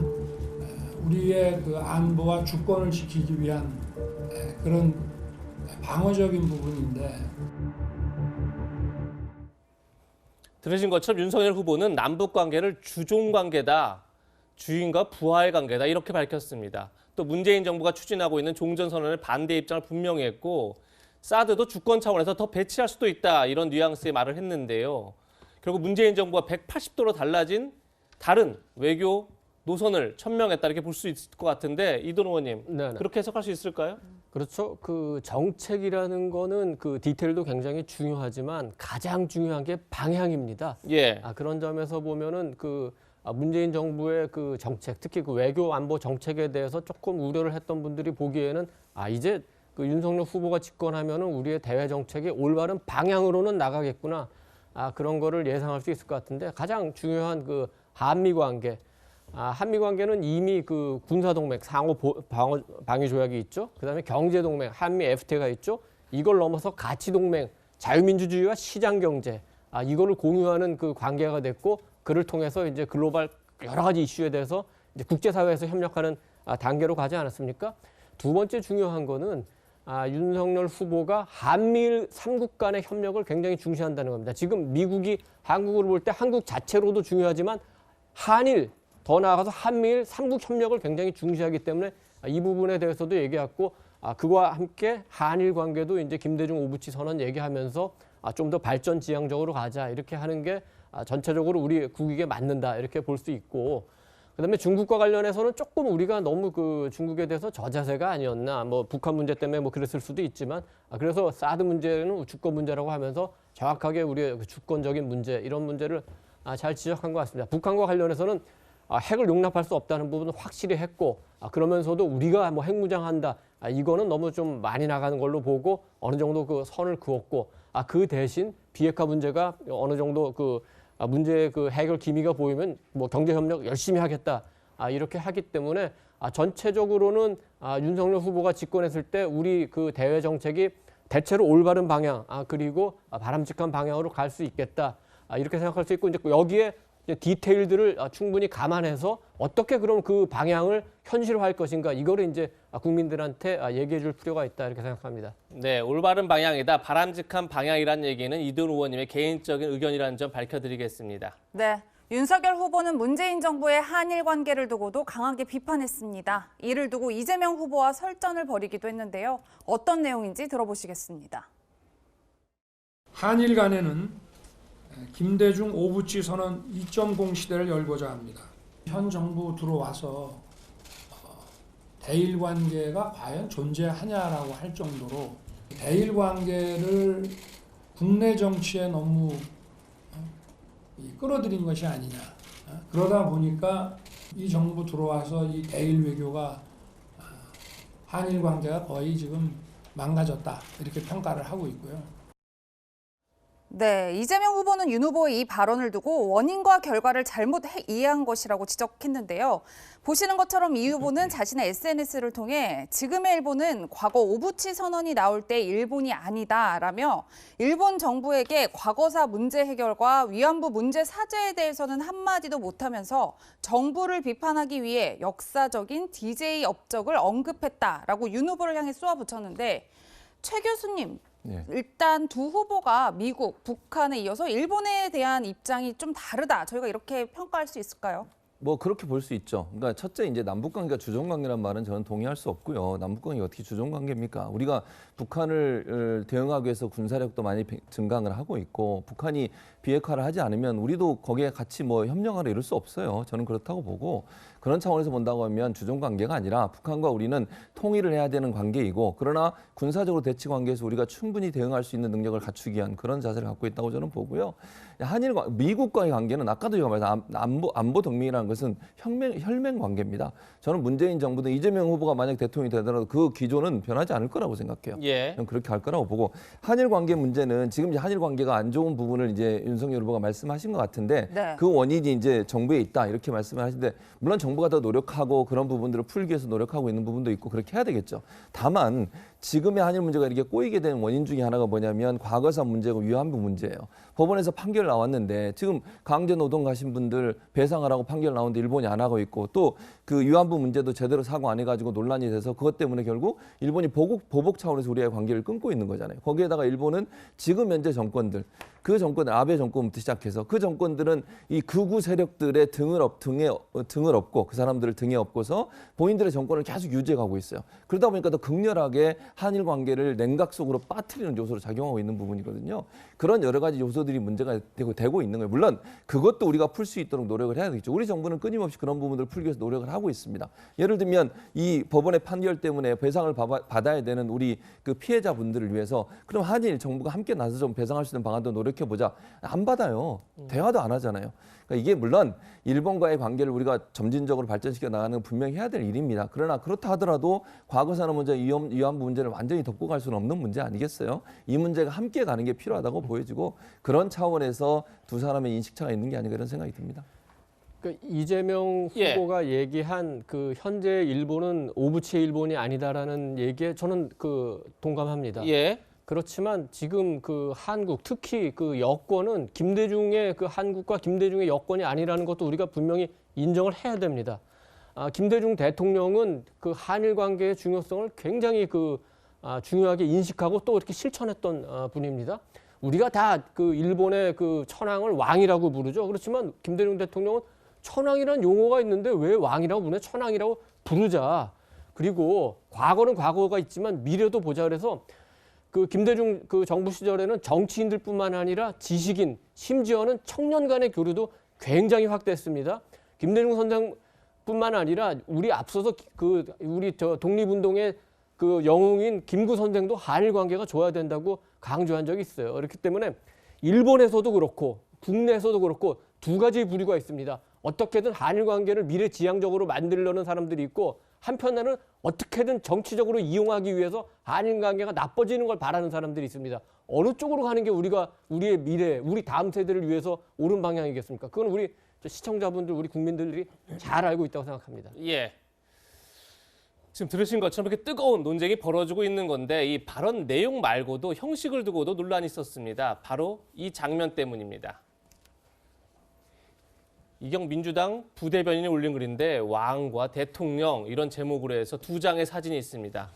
우리의 그 안보와 주권을 지키기 위한 그런 방어적인 부분인데
들으신 것처럼 윤석열 후보는 남북 관계를 주종 관계다, 주인과 부하의 관계다 이렇게 밝혔습니다. 또 문재인 정부가 추진하고 있는 종전선언을 반대 입장을 분명히 했고 사드도 주권 차원에서 더 배치할 수도 있다 이런 뉘앙스의 말을 했는데요. 결국 문재인 정부가 180도로 달라진 다른 외교 노선을 천명했다 이렇게 볼 수 있을 것 같은데 이돈 의원님
네네.
그렇게 해석할 수 있을까요?
그렇죠. 그 정책이라는 거는 그 디테일도 굉장히 중요하지만 가장 중요한 게 방향입니다.
예.
그런 점에서 보면은 그 문재인 정부의 그 정책, 특히 그 외교 안보 정책에 대해서 조금 우려를 했던 분들이 보기에는 이제 그 윤석열 후보가 집권하면은 우리의 대외 정책이 올바른 방향으로는 나가겠구나. 그런 거를 예상할 수 있을 것 같은데 가장 중요한 그 한미 관계. 한미 관계는 이미 그 군사 동맹 상호 방위 조약이 있죠. 그다음에 경제 동맹 한미 FTA가 있죠. 이걸 넘어서 가치 동맹 자유민주주의와 시장 경제 이거를 공유하는 그 관계가 됐고 그를 통해서 이제 글로벌 여러 가지 이슈에 대해서 이제 국제사회에서 협력하는 단계로 가지 않았습니까? 두 번째 중요한 거는 윤석열 후보가 한미일 3국 간의 협력을 굉장히 중시한다는 겁니다. 지금 미국이 한국을 볼 때 한국 자체로도 중요하지만 한일 더 나아가서 한미일 3국 협력을 굉장히 중시하기 때문에 이 부분에 대해서도 얘기했고 그와 함께 한일 관계도 이제 김대중 오부치 선언 얘기하면서 좀 더 발전 지향적으로 가자 이렇게 하는 게 전체적으로 우리 국익에 맞는다 이렇게 볼 수 있고 그다음에 중국과 관련해서는 조금 우리가 너무 그 중국에 대해서 저자세가 아니었나 뭐 북한 문제 때문에 뭐 그랬을 수도 있지만 그래서 사드 문제는 주권 문제라고 하면서 정확하게 우리의 주권적인 문제 이런 문제를 잘 지적한 것 같습니다. 북한과 관련해서는 핵을 용납할 수 없다는 부분은 확실히 했고 그러면서도 우리가 뭐 핵무장한다 이거는 너무 좀 많이 나가는 걸로 보고 어느 정도 그 선을 그었고 그 대신 비핵화 문제가 어느 정도 그 문제의 그 해결 기미가 보이면 뭐 경제협력 열심히 하겠다 이렇게 하기 때문에 전체적으로는 윤석열 후보가 집권했을 때 우리 그 대외 정책이 대체로 올바른 방향 그리고 바람직한 방향으로 갈 수 있겠다 이렇게 생각할 수 있고 이제 여기에 디테일들을 충분히 감안해서 어떻게 그럼 그 방향을 현실화할 것인가 이거를 이제 국민들한테 얘기해 줄 필요가 있다 이렇게 생각합니다.
네, 올바른 방향이다. 바람직한 방향이라는 얘기는 이돈 의원님의 개인적인 의견이라는 점 밝혀드리겠습니다.
네, 윤석열 후보는 문재인 정부의 한일 관계를 두고도 강하게 비판했습니다. 이를 두고 이재명 후보와 설전을 벌이기도 했는데요. 어떤 내용인지 들어보시겠습니다.
한일 간에는 김대중 오부치 선언 2.0 시대를 열고자 합니다. 현 정부 들어와서 대일 관계가 과연 존재하냐라고 할 정도로 대일 관계를 국내 정치에 너무 끌어들인 것이 아니냐. 그러다 보니까 이 정부 들어와서 이 대일 외교가 한일 관계가 거의 지금 망가졌다 이렇게 평가를 하고 있고요.
네, 이재명 후보는 윤 후보의 이 발언을 두고 원인과 결과를 잘못 이해한 것이라고 지적했는데요. 보시는 것처럼 이 후보는 자신의 SNS를 통해 지금의 일본은 과거 오부치 선언이 나올 때 일본이 아니다라며 일본 정부에게 과거사 문제 해결과 위안부 문제 사죄에 대해서는 한마디도 못하면서 정부를 비판하기 위해 역사적인 DJ 업적을 언급했다라고 윤 후보를 향해 쏘아붙였는데 최 교수님,
네.
일단 두 후보가 미국, 북한에 이어서 일본에 대한 입장이 좀 다르다. 저희가 이렇게 평가할 수 있을까요?
뭐 그렇게 볼 수 있죠. 그러니까 첫째 이제 남북 관계가 주종 관계란 말은 저는 동의할 수 없고요. 남북 관계가 어떻게 주종 관계입니까? 우리가 북한을 대응하기 위해서 군사력도 많이 증강을 하고 있고 북한이 비핵화를 하지 않으면 우리도 거기에 같이 뭐 협력하려 이럴 수 없어요. 저는 그렇다고 보고 그런 차원에서 본다고 하면 주종 관계가 아니라 북한과 우리는 통일을 해야 되는 관계이고 그러나 군사적으로 대치 관계에서 우리가 충분히 대응할 수 있는 능력을 갖추기 위한 그런 자세를 갖고 있다고 저는 보고요. 한일과 미국과의 관계는 아까도 제가 말한 안보 동맹이라는 것은 혈맹 관계입니다. 저는 문재인 정부든 이재명 후보가 만약 대통령이 되더라도 그 기조는 변하지 않을 거라고 생각해요.
예.
저는 그렇게 할 거라고 보고 한일 관계 문제는 지금 이제 한일 관계가 안 좋은 부분을 이제 윤석열 후보가 말씀하신 것 같은데
네.
그 원인이 이제 정부에 있다 이렇게 말씀을 하시는데 물론 정부가 더 노력하고 그런 부분들을 풀기 위해서 노력하고 있는 부분도 있고 그렇게 해야 되겠죠. 다만 지금의 한일 문제가 이렇게 꼬이게 된 원인 중에 하나가 뭐냐면 과거사 문제고 위안부 문제예요. 법원에서 판결 나왔는데 지금 강제 노동 가신 분들 배상하라고 판결 나오는데 일본이 안 하고 있고 또 그 위안부 문제도 제대로 사고 안 해가지고 논란이 돼서 그것 때문에 결국 일본이 보복 차원에서 우리의 관계를 끊고 있는 거잖아요. 거기에다가 일본은 지금 현재 정권들 그 정권들 아베 정권부터 시작해서 그 정권들은 이 극우 세력들의 등을 업고 그 사람들을 등에 업고서 본인들의 정권을 계속 유지해가고 있어요. 그러다 보니까 더 극렬하게 한일 관계를 냉각 속으로 빠뜨리는 요소로 작용하고 있는 부분이거든요. 그런 여러 가지 요소들이 문제가 되고 있는 거예요. 물론 그것도 우리가 풀 수 있도록 노력을 해야 되겠죠. 우리 정부는 끊임없이 그런 부분들을 풀기 위해서 노력을 하고 있습니다. 예를 들면 이 법원의 판결 때문에 배상을 받아야 되는 우리 그 피해자분들을 위해서 그럼 한일 정부가 함께 나서 좀 배상할 수 있는 방안도 노력해보자. 안 받아요. 대화도 안 하잖아요. 그러니까 이게 물론 일본과의 관계를 우리가 점진적으로 발전시켜 나가는 건 분명히 해야 될 일입니다. 그러나 그렇다 하더라도 과거사나 문제, 위안부 문제를 완전히 덮고 갈 수는 없는 문제 아니겠어요? 이 문제가 함께 가는 게 필요하다고 보여지고 그런 차원에서 두 사람의 인식차가 있는 게 아닌가 이런 생각이 듭니다.
그러니까 이재명 후보가 얘기한 그 현재 일본은 오부치의 일본이 아니다라는 얘기에 저는 그 동감합니다.
예.
그렇지만 지금 그 한국 특히 그 여권은 김대중의 그 한국과 김대중의 여권이 아니라는 것도 우리가 분명히 인정을 해야 됩니다. 김대중 대통령은 그 한일 관계의 중요성을 굉장히 중요하게 인식하고 또 이렇게 실천했던 분입니다. 우리가 다 그 일본의 그 천황을 왕이라고 부르죠. 그렇지만 김대중 대통령은 천황이라는 용어가 있는데 왜 왕이라고 부르냐? 천황이라고 부르자. 그리고 과거는 과거가 있지만 미래도 보자 그래서 그 김대중 그 정부 시절에는 정치인들뿐만 아니라 지식인, 심지어는 청년 간의 교류도 굉장히 확대했습니다. 김대중 선생뿐만 아니라 우리 앞서서 우리 독립운동의 그 영웅인 김구 선생도 한일 관계가 좋아야 된다고 강조한 적이 있어요. 그렇기 때문에 일본에서도 그렇고 국내에서도 그렇고 두 가지 부류가 있습니다. 어떻게든 한일 관계를 미래지향적으로 만들려는 사람들이 있고 한편으로는 어떻게든 정치적으로 이용하기 위해서 한일 관계가 나빠지는 걸 바라는 사람들이 있습니다. 어느 쪽으로 가는 게 우리의 미래, 우리 다음 세대를 위해서 옳은 방향이겠습니까? 그건 우리 시청자분들, 우리 국민들이 잘 알고 있다고 생각합니다.
예. 지금 들으신 것처럼 이렇게 뜨거운 논쟁이 벌어지고 있는 건데 이 발언 내용 말고도 형식을 두고도 논란이 있었습니다. 바로 이 장면 때문입니다. 이경 민주당 부대변인이 올린 글인데 왕과 대통령 이런 제목으로 해서 두 장의 사진이 있습니다.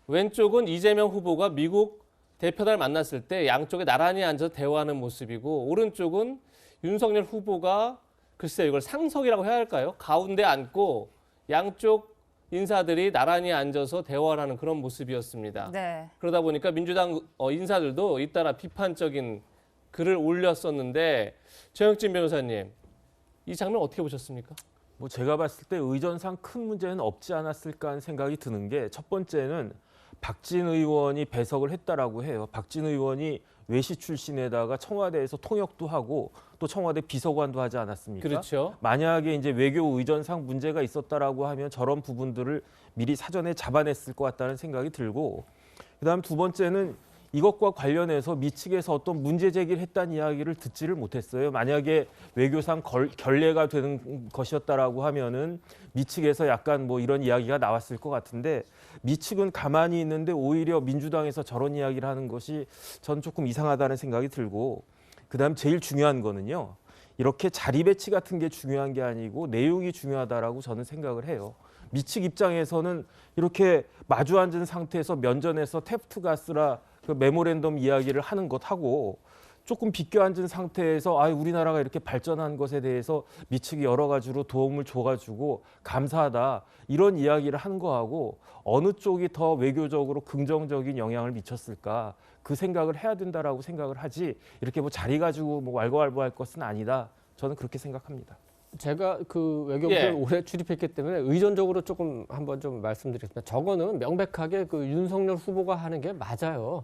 왼쪽은 이재명 후보가 미국 대표단을 만났을 때 양쪽에 나란히 앉아서 대화하는 모습이고 오른쪽은 윤석열 후보가 글쎄요 이걸 상석이라고 해야 할까요? 가운데 앉고 양쪽 인사들이 나란히 앉아서 대화를 하는 그런 모습이었습니다.
네.
그러다 보니까 민주당 인사들도 잇따라 비판적인 글을 올렸었는데 정혁진 변호사님, 이 장면 어떻게 보셨습니까?
뭐 제가 봤을 때 의전상 큰 문제는 없지 않았을까 하는 생각이 드는 게 첫 번째는 박진 의원이 배석을 했다라고 해요. 박진 의원이 외시 출신에다가 청와대에서 통역도 하고 또 청와대 비서관도 하지 않았습니까?
그렇죠.
만약에 이제 외교 의전상 문제가 있었다라고 하면 저런 부분들을 미리 사전에 잡아냈을 것 같다는 생각이 들고 그다음 두 번째는 이것과 관련해서 미 측에서 어떤 문제 제기를 했다는 이야기를 듣지를 못했어요. 만약에 외교상 결례가 되는 것이었다라고 하면은 미 측에서 약간 뭐 이런 이야기가 나왔을 것 같은데 미 측은 가만히 있는데 오히려 민주당에서 저런 이야기를 하는 것이 전 조금 이상하다는 생각이 들고, 그다음 제일 중요한 거는요. 이렇게 자리 배치 같은 게 중요한 게 아니고 내용이 중요하다라고 저는 생각을 해요. 미 측 입장에서는 이렇게 마주 앉은 상태에서 면전에서 태프트 가스라 그 메모랜덤 이야기를 하는 것하고 조금 비껴 앉은 상태에서 우리나라가 이렇게 발전한 것에 대해서 미 측이 여러 가지로 도움을 줘가지고 감사하다 이런 이야기를 하는 거하고 어느 쪽이 더 외교적으로 긍정적인 영향을 미쳤을까 그 생각을 해야 된다라고 생각을 하지 이렇게 뭐 자리 가지고 뭐 왈가왈부할 것은 아니다. 저는 그렇게 생각합니다.
제가 그 외교부를 오래 출입했기 때문에 의존적으로 조금 한번 좀 말씀드리겠습니다. 저거는 명백하게 그 윤석열 후보가 하는 게 맞아요.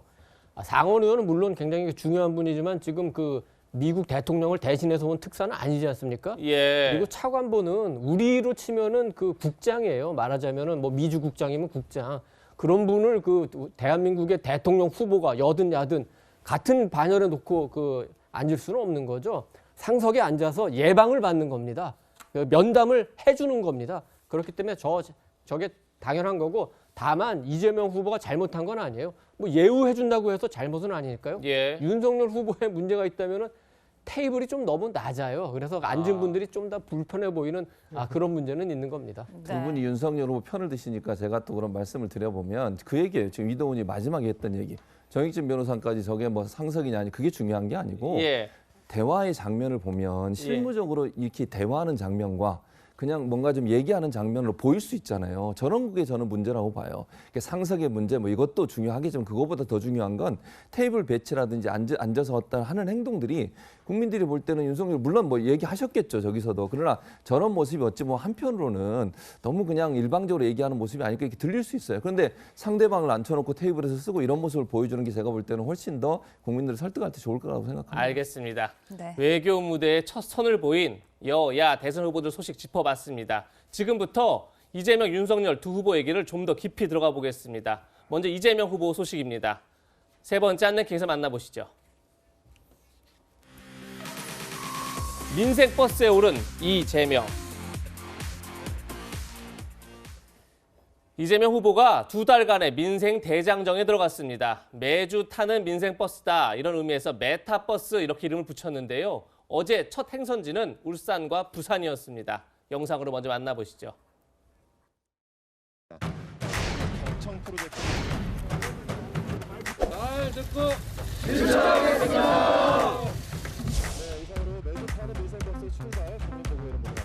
상원 의원은 물론 굉장히 중요한 분이지만 지금 그 미국 대통령을 대신해서 온 특사는 아니지 않습니까? 그리고 차관보는 우리로 치면은 그 국장이에요. 말하자면은 뭐 미주 국장이면 국장. 그런 분을 그 대한민국의 대통령 후보가 여든 야든 같은 반열에 놓고 그 앉을 수는 없는 거죠. 상석에 앉아서 예방을 받는 겁니다. 면담을 해주는 겁니다. 그렇기 때문에 저게 당연한 거고, 다만 이재명 후보가 잘못한 건 아니에요. 뭐 예우해준다고 해서 잘못은 아니니까요. 윤석열 후보에 문제가 있다면은 테이블이 좀 너무 낮아요. 그래서 앉은 분들이 좀 더 불편해 보이는 그런 문제는 있는 겁니다.
두 분이 윤석열 후보 편을 드시니까 제가 또 그런 말씀을 드려보면 그 얘기예요. 지금 이동훈이 마지막에 했던 얘기. 정익진 변호사까지 저게 뭐 상석이냐 아니 그게 중요한 게 아니고 대화의 장면을 보면 실무적으로 이렇게 대화하는 장면과 그냥 뭔가 좀 얘기하는 장면으로 보일 수 있잖아요. 저런 게 저는 문제라고 봐요. 상석의 문제 뭐 이것도 중요하겠지만 그거보다 더 중요한 건 테이블 배치라든지 앉아서 어떤 하는 행동들이 국민들이 볼 때는 윤석열 물론 뭐 얘기하셨겠죠. 저기서도. 그러나 저런 모습이 어찌 뭐 한편으로는 너무 그냥 일방적으로 얘기하는 모습이 아닐까 이렇게 들릴 수 있어요. 그런데 상대방을 앉혀놓고 테이블에서 쓰고 이런 모습을 보여주는 게 제가 볼 때는 훨씬 더 국민들을 설득할 때 좋을 거라고 생각합니다.
알겠습니다. 외교 무대에 첫 선을 보인 여야 대선 후보들 소식 짚어봤습니다. 지금부터 이재명, 윤석열 두 후보 얘기를 좀 더 깊이 들어가 보겠습니다. 먼저 이재명 후보 소식입니다. 세 번째 안내킹에서 만나보시죠. 민생버스에 오른 이재명. 이재명 후보가 두 달간의 민생 대장정에 들어갔습니다. 매주 타는 민생버스다 이런 의미에서 메타버스 이렇게 이름을 붙였는데요. 어제 첫 행선지는 울산과 부산이었습니다. 영상으로 먼저 만나보시죠.
잘 듣고 실천하겠습니다. 네, 이상으로 매주 타는 민생버스 출발 국민 보고 이런 모습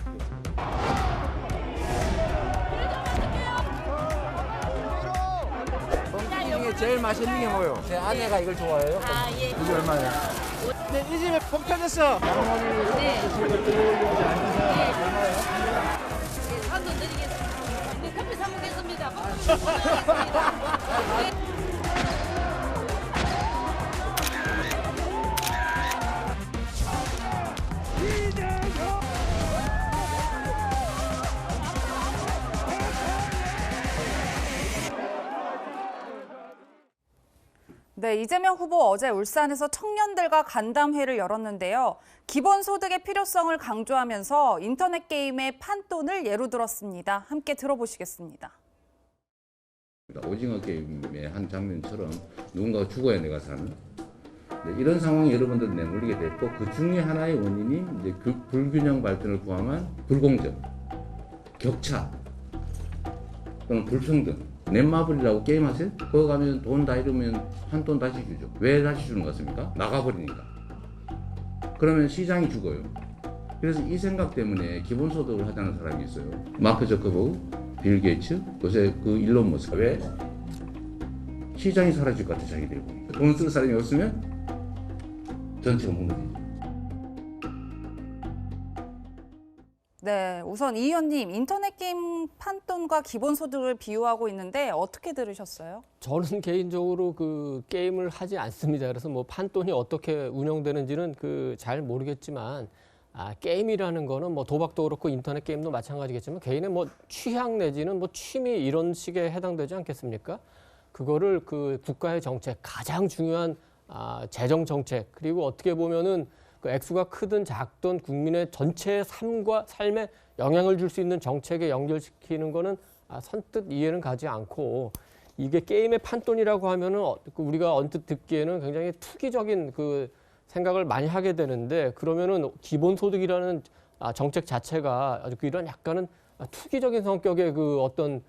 이 중에 제일 맛있는 게 뭐예요? 제 아내가 이걸 좋아해요. 이게 얼마예요?
네, 이 집에 폭탄했어.
한돈 드리겠습니다. 네, 커피 사 먹겠습니다.
네, 이재명 후보 어제 울산에서 청년들과 간담회를 열었는데요. 기본소득의 필요성을 강조하면서 인터넷 게임의 판돈을 예로 들었습니다. 함께 들어보시겠습니다.
오징어 게임의 한 장면처럼 누군가가 죽어야 내가 사는 이런 상황이 여러분들 내몰리게 됐고 그 중에 하나의 원인이 이제 불균형 발전을 포함한 불공정, 격차 또는 불평등. 넷마블이라고 게임하세요? 거기 가면 돈 다 잃으면 한 돈 다시 주죠. 왜 다시 주는 것 같습니까? 나가버리니까. 그러면 시장이 죽어요. 그래서 이 생각 때문에 기본소득을 하자는 사람이 있어요. 마크 저커버그, 빌 게이츠, 요새 그 일론 머스크. 왜? 시장이 사라질 것 같아 자기들이. 돈 쓸 사람이 없으면 전체가 무너지죠.
네, 우선 이 의원님, 인터넷 게임 판돈과 기본소득을 비유하고 있는데 어떻게 들으셨어요?
저는 개인적으로 그 게임을 하지 않습니다. 그래서 뭐 판돈이 어떻게 운영되는지는 잘 모르겠지만 게임이라는 거는 뭐 도박도 그렇고 인터넷 게임도 마찬가지겠지만 개인의 뭐 취향 내지는 뭐 취미 이런 식에 해당되지 않겠습니까? 그거를 그 국가의 정책, 가장 중요한 재정 정책, 그리고 어떻게 보면은 그 액수가 크든 작든 국민의 전체 삶에 영향을 줄 수 있는 정책에 연결시키는 거는 선뜻 이해는 가지 않고, 이게 게임의 판돈이라고 하면은 우리가 언뜻 듣기에는 굉장히 투기적인 그 생각을 많이 하게 되는데, 그러면은 기본소득이라는 정책 자체가 아주 이런 약간은 투기적인 성격의 그 어떤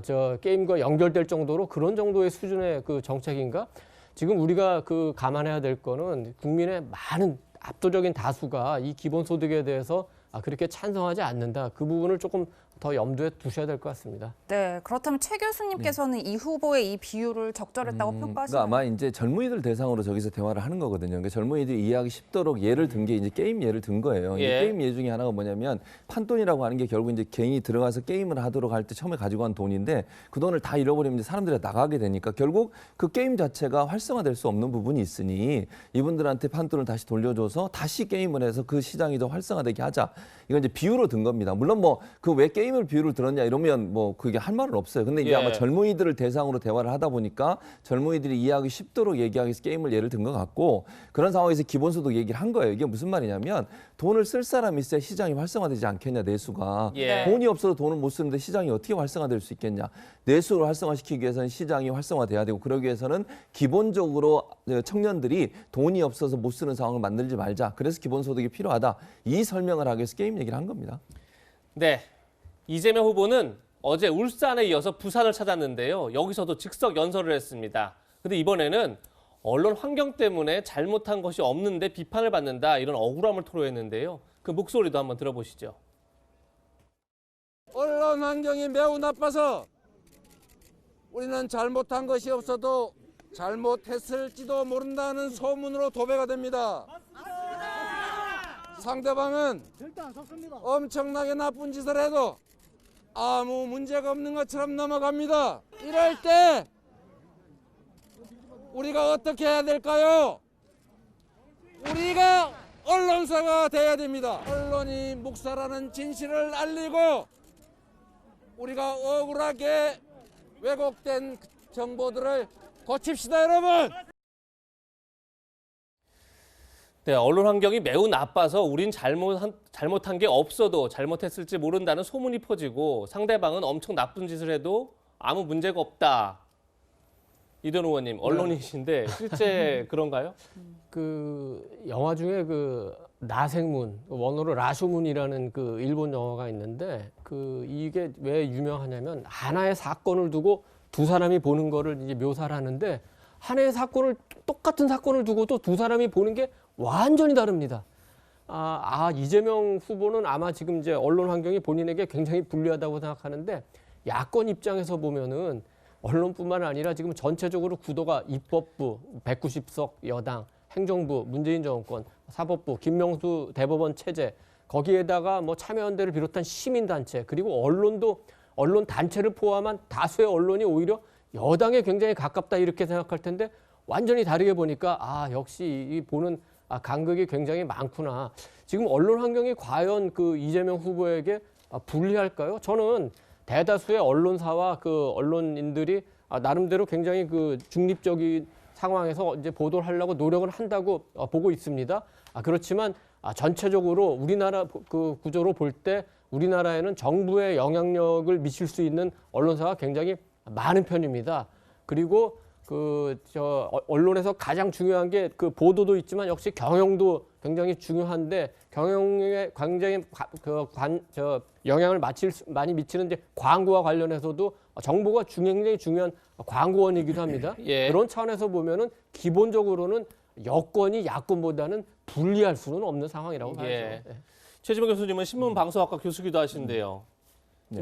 저 게임과 연결될 정도로 그런 정도의 수준의 그 정책인가? 지금 우리가 그 감안해야 될 거는 국민의 많은 압도적인 다수가 이 기본소득에 대해서 그렇게 찬성하지 않는다. 그 부분을 조금 더 염두에 두셔야 될 것 같습니다.
네, 그렇다면 최 교수님께서는 이 후보의 이 비율을 적절했다고 평가하시나요?
그러니까 아마 이제 젊은이들 대상으로 저기서 대화를 하는 거거든요. 그러니까 젊은이들이 이해하기 쉽도록 예를 든 게 이제 게임 예를 든 거예요.
예.
게임 예 중에 하나가 뭐냐면 판돈이라고 하는 게 결국 이제 개인이 들어가서 게임을 하도록 할 때 처음에 가지고 간 돈인데, 그 돈을 다 잃어버리면 이제 사람들이 나가게 되니까 결국 그 게임 자체가 활성화될 수 없는 부분이 있으니 이분들한테 판돈을 다시 돌려줘서 다시 게임을 해서 그 시장이 더 활성화되게 하자. 이건 이제 비유로 든 겁니다. 물론 뭐 그 왜 게임을 비유를 들었냐 이러면 뭐 그게 할 말은 없어요. 근데 이제
예.
아마 젊은이들을 대상으로 대화를 하다 보니까 젊은이들이 이해하기 쉽도록 얘기하기 위해서 게임을 예를 든 것 같고, 그런 상황에서 기본소득 얘기를 한 거예요. 이게 무슨 말이냐면 돈을 쓸 사람이 있어야 시장이 활성화되지 않겠냐, 내수가.
예.
돈이 없어도 돈을 못 쓰는데 시장이 어떻게 활성화될 수 있겠냐. 내수를 활성화시키기 위해서는 시장이 활성화돼야 되고, 그러기 위해서는 기본적으로 청년들이 돈이 없어서 못 쓰는 상황을 만들지 말자. 그래서 기본소득이 필요하다. 이 설명을 하기 위해서 게임 얘기를 한 겁니다.
네, 이재명 후보는 어제 울산에 이어서 부산을 찾았는데요. 여기서도 즉석 연설을 했습니다. 근데 이번에는 언론 환경 때문에 잘못한 것이 없는데 비판을 받는다, 이런 억울함을 토로했는데요. 그 목소리도 한번 들어보시죠.
언론 환경이 매우 나빠서 우리는 잘못한 것이 없어도 잘못했을지도 모른다는 소문으로 도배가 됩니다. 상대방은 엄청나게 나쁜 짓을 해도 아무 문제가 없는 것처럼 넘어갑니다. 이럴 때 우리가 어떻게 해야 될까요? 우리가 언론사가 돼야 됩니다. 언론이 묵살하는 진실을 알리고 우리가 억울하게 왜곡된 정보들을 고칩시다, 여러분.
네, 언론 환경이 매우 나빠서 우린 잘못한 게 없어도 잘못했을지 모른다는 소문이 퍼지고, 상대방은 엄청 나쁜 짓을 해도 아무 문제가 없다. 이든 의원님, 언론이신데 실제 그런가요?
그 영화 중에 그 나생문, 원어로 라쇼문이라는 그 일본 영화가 있는데, 그 이게 왜 유명하냐면 하나의 사건을 두고 두 사람이 보는 거를 이제 묘사를 하는데, 하나의 사건을 똑같은 사건을 두고도 두 사람이 보는 게 완전히 다릅니다. 이재명 후보는 아마 지금 이제 언론 환경이 본인에게 굉장히 불리하다고 생각하는데, 야권 입장에서 보면은 언론뿐만 아니라 지금 전체적으로 구도가 입법부, 190석 여당, 행정부, 문재인 정권, 사법부, 김명수 대법원 체제, 거기에다가 뭐 참여연대를 비롯한 시민단체, 그리고 언론 단체를 포함한 다수의 언론이 오히려 여당에 굉장히 가깝다, 이렇게 생각할 텐데 완전히 다르게 보니까 역시 이 보는 간극이 굉장히 많구나. 지금 언론 환경이 과연 그 이재명 후보에게 불리할까요? 저는 대다수의 언론사와 그 언론인들이 나름대로 굉장히 그 중립적인 상황에서 이제 보도를 하려고 노력을 한다고 보고 있습니다. 그렇지만 전체적으로 우리나라 그 구조로 볼 때 우리나라에는 정부의 영향력을 미칠 수 있는 언론사가 굉장히 많은 편입니다. 그리고 언론에서 가장 중요한 게 그 보도도 있지만 역시 경영도 굉장히 중요한데, 경영에 굉장히 영향을 많이 미치는 이제 광고와 관련해서도 정보가 굉장히 중요한 광고원이기도 합니다.
예.
그런 차원에서 보면은 기본적으로는 여권이 야권보다는 불리할 수는 없는 상황이라고 봐야죠.
예. 최지봉 교수님은 신문방송학과 교수기도 하신데요.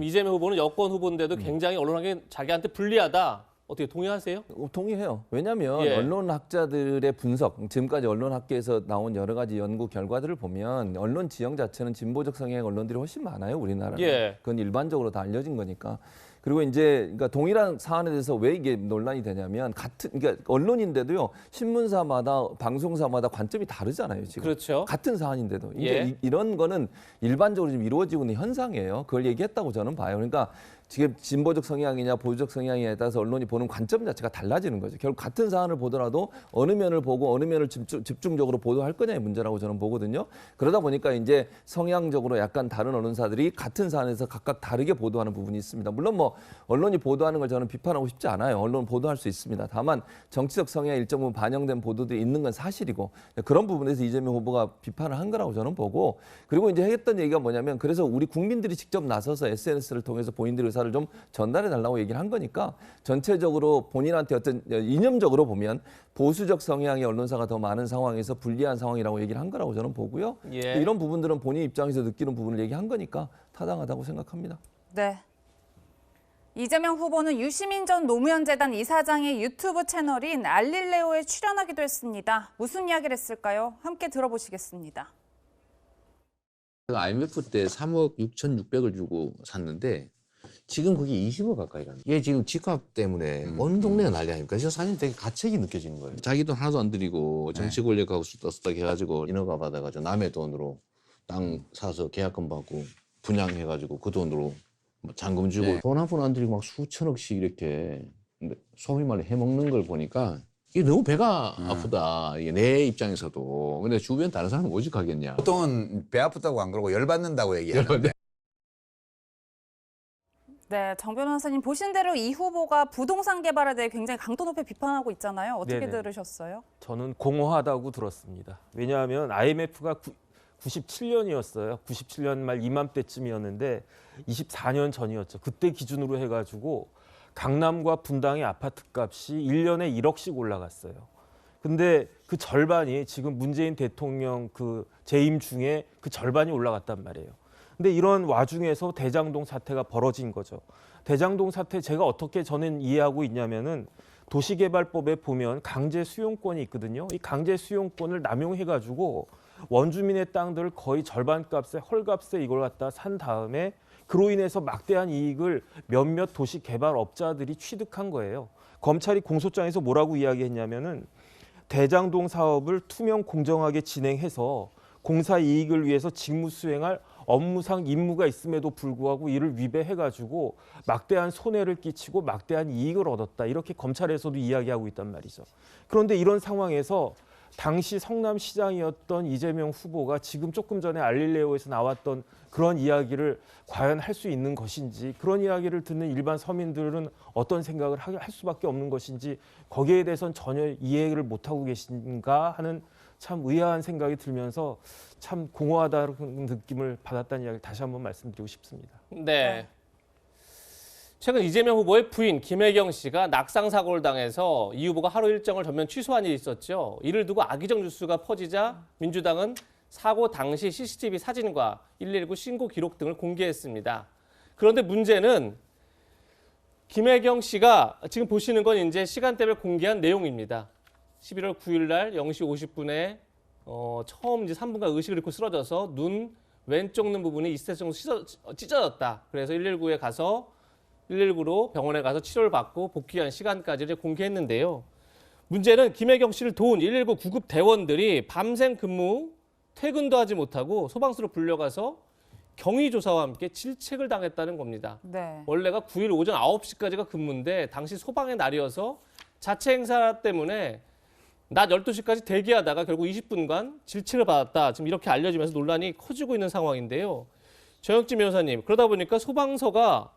이재명 후보는 여권 후보인데도 굉장히 언론 환경이 자기한테 불리하다. 어떻게 동의하세요?
동의해요. 왜냐하면
예.
언론학자들의 분석, 지금까지 언론학계에서 나온 여러 가지 연구 결과들을 보면 언론 지형 자체는 진보적 성향의 언론들이 훨씬 많아요, 우리나라는.
예.
그건 일반적으로 다 알려진 거니까. 그리고 이제 그러니까 동일한 사안에 대해서 왜 이게 논란이 되냐면 그러니까 언론인데도요, 신문사마다 방송사마다 관점이 다르잖아요, 지금.
그렇죠.
같은 사안인데도 이제
예.
이런 거는 일반적으로 좀 이루어지고 있는 현상이에요. 그걸 얘기했다고 저는 봐요. 그러니까 지금 진보적 성향이냐 보수적 성향이냐에 따라서 언론이 보는 관점 자체가 달라지는 거죠. 결국 같은 사안을 보더라도 어느 면을 보고 어느 면을 집중적으로 보도할 거냐의 문제라고 저는 보거든요. 그러다 보니까 이제 성향적으로 약간 다른 언론사들이 같은 사안에서 각각 다르게 보도하는 부분이 있습니다. 물론 뭐 언론이 보도하는 걸 저는 비판하고 싶지 않아요. 언론 보도할 수 있습니다. 다만 정치적 성향이 일정 부분 반영된 보도들이 있는 건 사실이고 그런 부분에서 이재명 후보가 비판을 한 거라고 저는 보고 그리고 이제 했던 얘기가 뭐냐면 그래서 우리 국민들이 직접 나서서 SNS를 통해서 본인들의 의사를 좀 전달해 달라고 얘기를 한 거니까 전체적으로 본인한테 어떤 이념적으로 보면 보수적 성향의 언론사가 더 많은 상황에서 불리한 상황이라고 얘기를 한 거라고 저는 보고요.
예.
이런 부분들은 본인 입장에서 느끼는 부분을 얘기한 거니까 타당하다고 생각합니다.
네. 이재명 후보는 유시민 전 노무현재단 이사장의 유튜브 채널인 알릴레오에 출연하기도 했습니다. 무슨 이야기를 했을까요? 함께 들어보시겠습니다.
IMF 때 3억 6,600을 주고 샀는데 지금 그게 20억 가까이 갑니다. 이게 지금 집값 때문에 온 동네가 난리 아닙니까? 그래서 사실 되게 가책이 느껴지는 거예요. 자기 돈 하나도 안 들이고 정치 권력하고 쓰다쓰다 해가지고 인허가 받아가지고 남의 돈으로 땅 사서 계약금 받고 분양해가지고 그 돈으로 잔금 주고 돈 한 푼 안 들이고 막 수천억씩 이렇게 소위 말해 해먹는 걸 보니까 이게 너무 배가 아프다. 이게 내 입장에서도. 근데 주변 다른 사람은 오직하겠냐.
보통은 배 아프다고 안 그러고 열받는다고 얘기하는데.
네, 정 변호사님 보신 대로 이 후보가 부동산 개발에 대해 굉장히 강도 높게 비판하고 있잖아요. 어떻게
네네.
들으셨어요?
저는 공허하다고 들었습니다. 왜냐하면 IMF가 97년이었어요. 97년 말 이맘때쯤이었는데 24년 전이었죠. 그때 기준으로 해가지고 강남과 분당의 아파트 값이 1년에 1억씩 올라갔어요. 근데 그 절반이 지금 문재인 대통령 그 재임 중에 그 절반이 올라갔단 말이에요. 근데 이런 와중에서 대장동 사태가 벌어진 거죠. 대장동 사태 제가 어떻게 저는 이해하고 있냐면은 도시개발법에 보면 강제 수용권이 있거든요. 이 강제 수용권을 남용해가지고 원주민의 땅들을 거의 절반 값에 헐값에 이걸 갖다 산 다음에 그로 인해서 막대한 이익을 몇몇 도시개발업자들이 취득한 거예요. 검찰이 공소장에서 뭐라고 이야기했냐면은 대장동 사업을 투명 공정하게 진행해서 공사 이익을 위해서 직무 수행할 업무상 임무가 있음에도 불구하고 이를 위배해가지고 막대한 손해를 끼치고 막대한 이익을 얻었다. 이렇게 검찰에서도 이야기하고 있단 말이죠. 그런데 이런 상황에서 당시 성남시장이었던 이재명 후보가 지금 조금 전에 알릴레오에서 나왔던 그런 이야기를 과연 할 수 있는 것인지 그런 이야기를 듣는 일반 서민들은 어떤 생각을 할 수밖에 없는 것인지 거기에 대해서는 전혀 이해를 못하고 계신가 하는 참 의아한 생각이 들면서 참 공허하다는 느낌을 받았다는 이야기를 다시 한번 말씀드리고 싶습니다.
네. 최근 이재명 후보의 부인 김혜경 씨가 낙상 사고를 당해서 이 후보가 하루 일정을 전면 취소한 일이 있었죠. 이를 두고 악의적 뉴스가 퍼지자 민주당은 사고 당시 CCTV 사진과 119 신고 기록 등을 공개했습니다. 그런데 문제는 김혜경 씨가 지금 보시는 건 이제 시간대를 공개한 내용입니다. 11월 9일 날 0시 50분에 처음 이제 3분간 의식을 잃고 쓰러져서 눈 왼쪽 눈 부분이 2cm 정도 찢어졌다. 그래서 119로 병원에 가서 치료를 받고 복귀한 시간까지를 공개했는데요. 문제는 김혜경 씨를 도운 119 구급 대원들이 밤샘 근무, 퇴근도 하지 못하고 소방서로 불려가서 경위조사와 함께 질책을 당했다는 겁니다.
네.
원래가 9일 오전 9시까지가 근무인데 당시 소방의 날이어서 자체 행사 때문에 낮 12시까지 대기하다가 결국 20분간 질책을 받았다. 지금 이렇게 알려지면서 논란이 커지고 있는 상황인데요. 정혁진 변호사님, 그러다 보니까 소방서가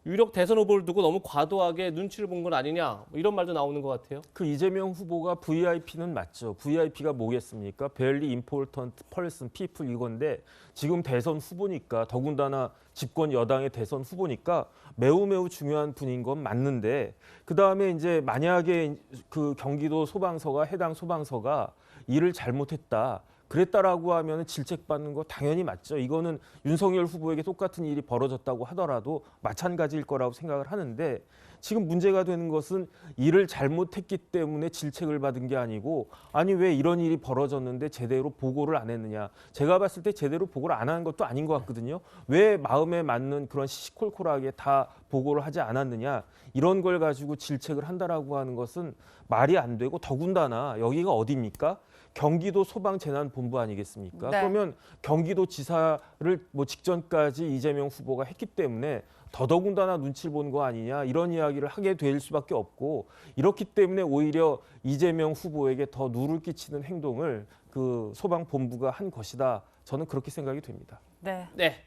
유력 대선 후보를 두고 너무 과도하게 눈치를 본 건 아니냐 이런 말도 나오는 것 같아요.
그 이재명 후보가 VIP는 맞죠. VIP가 뭐겠습니까? Very Important Person, People 이건데 지금 대선 후보니까 더군다나 집권 여당의 대선 후보니까 매우 중요한 분인 건 맞는데 그다음에 이제 만약에 그 경기도 소방서가 해당 소방서가 일을 잘못했다. 그랬다라고 하면 질책받는 거 당연히 맞죠. 이거는 윤석열 후보에게 똑같은 일이 벌어졌다고 하더라도 마찬가지일 거라고 생각을 하는데 지금 문제가 되는 것은 일을 잘못했기 때문에 질책을 받은 게 아니고 아니 왜 이런 일이 벌어졌는데 제대로 보고를 안 했느냐. 제가 봤을 때 제대로 보고를 안 한 것도 아닌 것 같거든요. 왜 마음에 맞는 그런 시시콜콜하게 다 보고를 하지 않았느냐. 이런 걸 가지고 질책을 한다라고 하는 것은 말이 안 되고 더군다나 여기가 어디입니까? 경기도 소방재난본부 아니겠습니까?
네.
그러면 경기도지사를 뭐 직전까지 이재명 후보가 했기 때문에 더더군다나 눈치를 보는 거 아니냐 이런 이야기를 하게 될 수밖에 없고 이렇기 때문에 오히려 이재명 후보에게 더 누를 끼치는 행동을 그 소방본부가 한 것이다. 저는 그렇게 생각이 됩니다.
네.
네.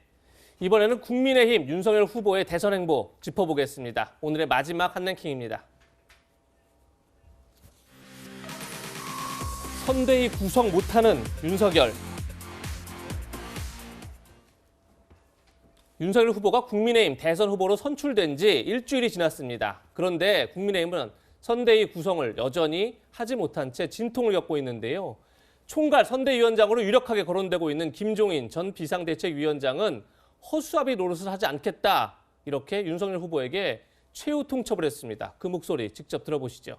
이번에는 국민의힘 윤석열 후보의 대선 행보 짚어보겠습니다. 오늘의 마지막 한랭킹입니다. 선대위 구성 못하는 윤석열. 윤석열 후보가 국민의힘 대선 후보로 선출된 지 일주일이 지났습니다. 그런데 국민의힘은 선대위 구성을 여전히 하지 못한 채 진통을 겪고 있는데요. 총괄 선대위원장으로 유력하게 거론되고 있는 김종인 전 비상대책위원장은 허수아비 노릇을 하지 않겠다. 이렇게 윤석열 후보에게 최후 통첩을 했습니다. 그 목소리 직접 들어보시죠.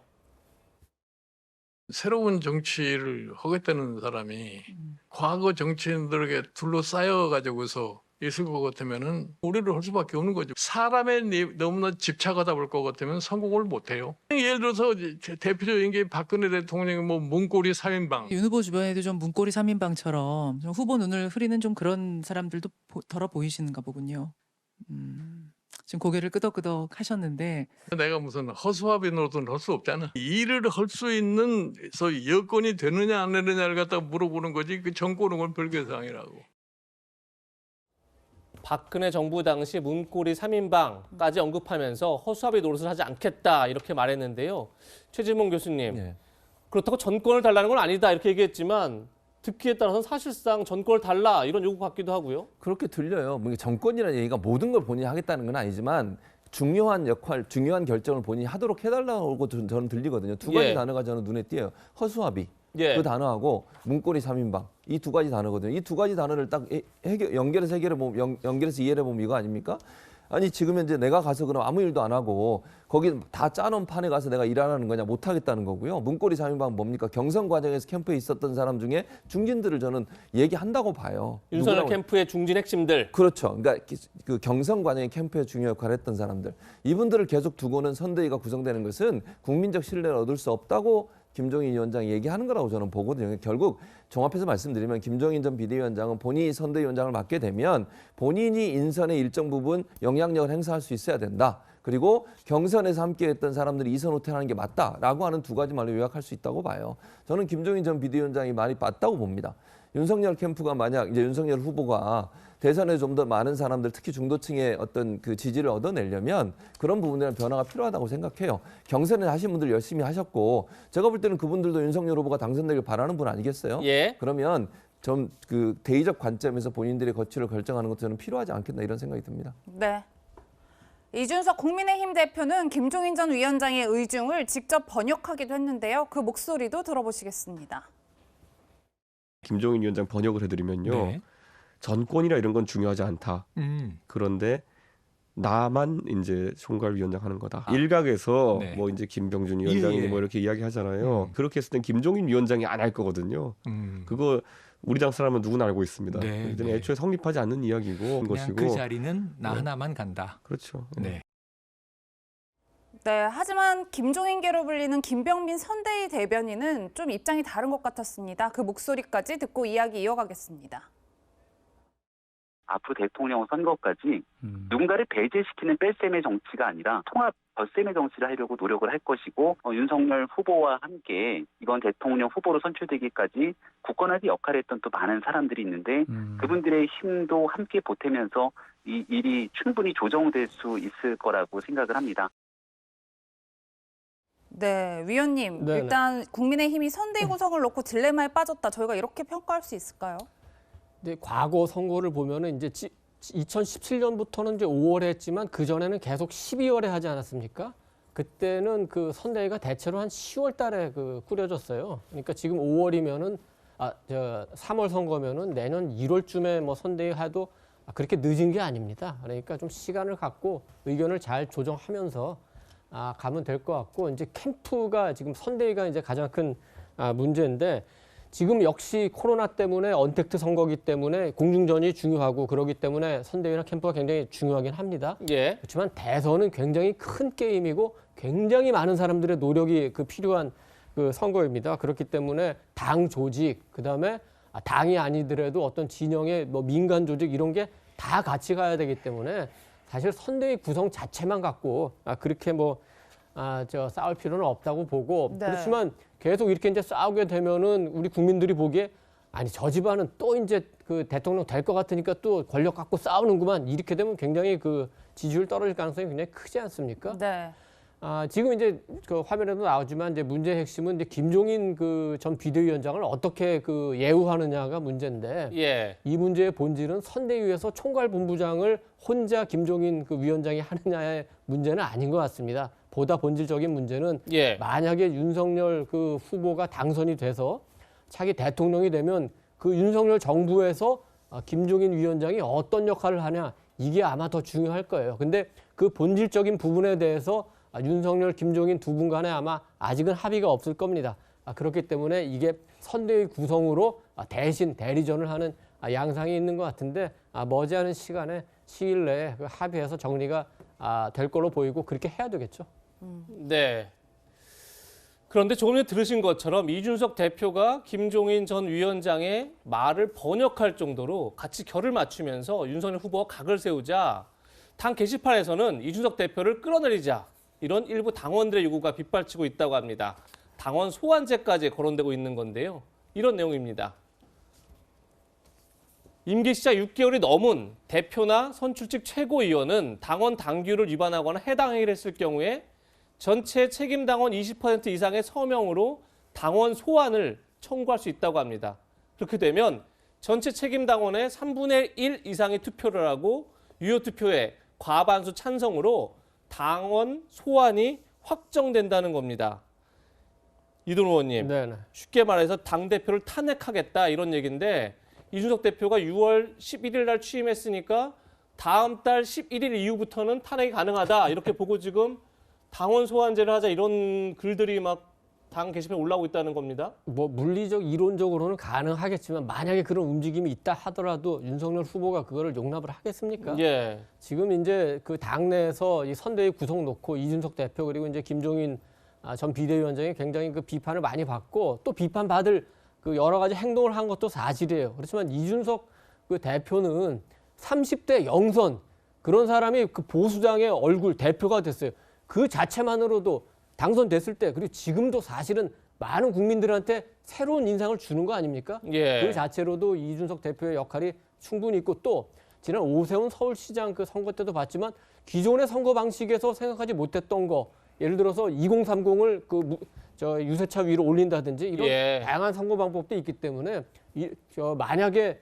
새로운 정치를 하겠다는 사람이 과거 정치인들에게 둘러싸여 가지고서 있을 것 같으면은 우리를 할 수밖에 없는 거죠. 사람에 너무나 집착하다 볼 것 같으면 성공을 못 해요. 예를 들어서 대표적인 게 박근혜 대통령의 뭐 문고리 3인방.
윤 후보 주변에도 좀 문고리 3인방처럼 좀 후보 눈을 흐리는 좀 그런 사람들도 덜어 보이시는가 보군요. 지금 고개를 끄덕끄덕 하셨는데
내가 무슨 허수아비 노릇은 할 수 없잖아. 일을 할 수 있는 여건이 되느냐 안 되느냐를 갖다가 물어보는 거지. 그 정권은 건 별개 사항이라고.
박근혜 정부 당시 문고리 3인방까지 언급하면서 허수아비 노릇을 하지 않겠다 이렇게 말했는데요. 최진봉 교수님,
네.
그렇다고 전권을 달라는 건 아니다 이렇게 얘기했지만 듣기에 따라서는 사실상 전권을 달라 이런 요구 같기도 하고요.
그렇게 들려요. 뭐 정권이라는 얘기가 모든 걸 본인이 하겠다는 건 아니지만 중요한 역할, 중요한 결정을 본인이 하도록 해달라고 저는 들리거든요. 두 가지 단어가 저는 눈에 띄어요. 허수아비. 그 단어하고 문고리 3인방. 이 두 가지 단어거든요. 이 두 가지 단어를 딱 연결해서 이해를 해보면 이거 아닙니까? 아니 지금 현재 내가 가서 그럼 아무 일도 안 하고 거기 다 짜놓은 판에 가서 내가 일하라는 거냐, 못 하겠다는 거고요. 문고리 3인방 뭡니까? 경선 과정에서 캠프에 있었던 사람 중에 중진들을 저는 얘기한다고 봐요.
윤석열 캠프의 중진 핵심들.
그렇죠. 그러니까 그 경선 과정에 캠프에 중요 역할을 했던 사람들. 이분들을 계속 두고는 선대위가 구성되는 것은 국민적 신뢰를 얻을 수 없다고 김종인 위원장이 얘기하는 거라고 저는 보거든요. 결국 종합해서 말씀드리면 김종인 전 비대위원장은 본인이 선대위원장을 맡게 되면 본인이 인선의 일정 부분 영향력을 행사할 수 있어야 된다. 그리고 경선에서 함께했던 사람들이 이선 후퇴하는 게 맞다라고 하는 두 가지 말로 요약할 수 있다고 봐요. 저는 김종인 전 비대위원장이 말이 맞다고 봅니다. 윤석열 캠프가 만약 이제 윤석열 후보가 대선에 좀 더 많은 사람들, 특히 중도층의 어떤 그 지지를 얻어내려면 그런 부분에는 변화가 필요하다고 생각해요. 경선에 하신 분들 열심히 하셨고 제가 볼 때는 그분들도 윤석열 후보가 당선되길 바라는 분 아니겠어요? 그러면 좀 그 대의적 관점에서 본인들의 거취를 결정하는 것도 저는 필요하지 않겠나 이런 생각이 듭니다.
네. 이준석 국민의힘 대표는 김종인 전 위원장의 의중을 직접 번역하기도 했는데요. 그 목소리도 들어보시겠습니다.
김종인 위원장 번역을 해드리면요. 전권이나 이런 건 중요하지 않다. 그런데 나만 이제 총괄위원장 하는 거다. 일각에서 뭐 이제 김병준 위원장이 뭐 이렇게 이야기하잖아요. 그렇게 했을 땐 김종인 위원장이 안 할 거거든요. 그거 우리 당 사람은 누구나 알고 있습니다. 애초에 성립하지 않는 이야기고 것이고.
그 자리는 나 하나만 간다.
그렇죠.
네, 하지만 김종인계로 불리는 김병민 선대위 대변인은 좀 입장이 다른 것 같았습니다. 그 목소리까지 듣고 이야기 이어가겠습니다.
앞으로 대통령 선거까지 누군가를 배제시키는 뺄셈의 정치가 아니라 통합 덧셈의 정치를 하려고 노력을 할 것이고 윤석열 후보와 함께 이번 대통령 후보로 선출되기까지 굳건하게 역할을 했던 또 많은 사람들이 있는데 그분들의 힘도 함께 보태면서 이 일이 충분히 조정될 수 있을 거라고 생각을 합니다.
네, 위원님. 일단 국민의힘이 선대위 구성을 놓고 딜레마에 빠졌다. 저희가 이렇게 평가할 수 있을까요?
네, 과거 선거를 보면은 이제 2017년부터는 이제 5월에 했지만 그 전에는 계속 12월에 하지 않았습니까? 그때는 그 선대위가 대체로 한 10월 달에 그 꾸려졌어요. 그러니까 지금 5월이면은 3월 선거면은 내년 1월쯤에 뭐 선대위 해도 그렇게 늦은 게 아닙니다. 그러니까 좀 시간을 갖고 의견을 잘 조정하면서 가면 될 것 같고 이제 캠프가 지금 선대위가 이제 가장 큰 문제인데 지금 역시 코로나 때문에 언택트 선거기 때문에 공중전이 중요하고 그러기 때문에 선대위나 캠프가 굉장히 중요하긴 합니다. 그렇지만 대선은 굉장히 큰 게임이고 굉장히 많은 사람들의 노력이 그 필요한 그 선거입니다. 그렇기 때문에 당 조직, 그다음에 당이 아니더라도 어떤 진영의 뭐 민간 조직 이런 게 다 같이 가야 되기 때문에 사실 선대위 구성 자체만 갖고 그렇게 싸울 필요는 없다고 보고
네.
그렇지만 계속 이렇게 이제 싸우게 되면은 우리 국민들이 보기에 아니 저 집안은 또 이제 그 대통령 될 것 같으니까 또 권력 갖고 싸우는구만 이렇게 되면 굉장히 그 지지율 떨어질 가능성이 굉장히 크지 않습니까?
네.
지금 이제 그 화면에도 나오지만 이제 문제의 핵심은 이제 김종인 그 전 비대위원장을 어떻게 그 예우하느냐가 문제인데
예.
이 문제의 본질은 선대위에서 총괄본부장을 혼자 김종인 그 위원장이 하느냐의 문제는 아닌 것 같습니다. 보다 본질적인 문제는
예.
만약에 윤석열 그 후보가 당선이 돼서 차기 대통령이 되면 그 윤석열 정부에서 김종인 위원장이 어떤 역할을 하냐 이게 아마 더 중요할 거예요. 근데 그 본질적인 부분에 대해서 윤석열, 김종인 두 분 간에 아마 아직은 합의가 없을 겁니다. 그렇기 때문에 이게 선대위 구성으로 대신 대리전을 하는 양상이 있는 것 같은데 머지않은 시일 내에 그 합의해서 정리가 될 걸로 보이고 그렇게 해야 되겠죠.
네. 그런데 조금 전에 들으신 것처럼 이준석 대표가 김종인 전 위원장의 말을 번역할 정도로 같이 결을 맞추면서 윤석열 후보와 각을 세우자 당 게시판에서는 이준석 대표를 끌어내리자 이런 일부 당원들의 요구가 빗발치고 있다고 합니다. 당원 소환제까지 거론되고 있는 건데요. 이런 내용입니다. 임기 시작 6개월이 넘은 대표나 선출직 최고위원은 당원 당규를 위반하거나 해당 행위를 했을 경우에 전체 책임 당원 20% 이상의 서명으로 당원 소환을 청구할 수 있다고 합니다. 그렇게 되면 전체 책임 당원의 3분의 1 이상의 투표를 하고 유효 투표의 과반수 찬성으로 당원 소환이 확정된다는 겁니다. 이돈 의원님,
네네.
쉽게 말해서 당대표를 탄핵하겠다 이런 얘기인데 이준석 대표가 6월 11일 날 취임했으니까 다음 달 11일 이후부터는 탄핵이 가능하다 이렇게 보고 지금 당원 소환제를 하자 이런 글들이 막 당 게시판에 올라오고 있다는 겁니다.
뭐 물리적 이론적으로는 가능하겠지만 만약에 그런 움직임이 있다 하더라도 윤석열 후보가 그거를 용납을 하겠습니까?
예.
지금 이제 그 당내에서 이 선대위 구성 놓고 이준석 대표 그리고 이제 김종인 전 비대위원장이 굉장히 그 비판을 많이 받고 또 비판받을 그 여러 가지 행동을 한 것도 사실이에요. 그렇지만 이준석 그 대표는 30대 영선 그런 사람이 그 보수당의 얼굴 대표가 됐어요. 그 자체만으로도 당선됐을 때 그리고 지금도 사실은 많은 국민들한테 새로운 인상을 주는 거 아닙니까?
예.
그 자체로도 이준석 대표의 역할이 충분히 있고 또 지난 오세훈 서울시장 그 선거 때도 봤지만 기존의 선거 방식에서 생각하지 못했던 거 예를 들어서 2030을 유세차 위로 올린다든지 이런
예.
다양한 선거 방법도 있기 때문에 만약에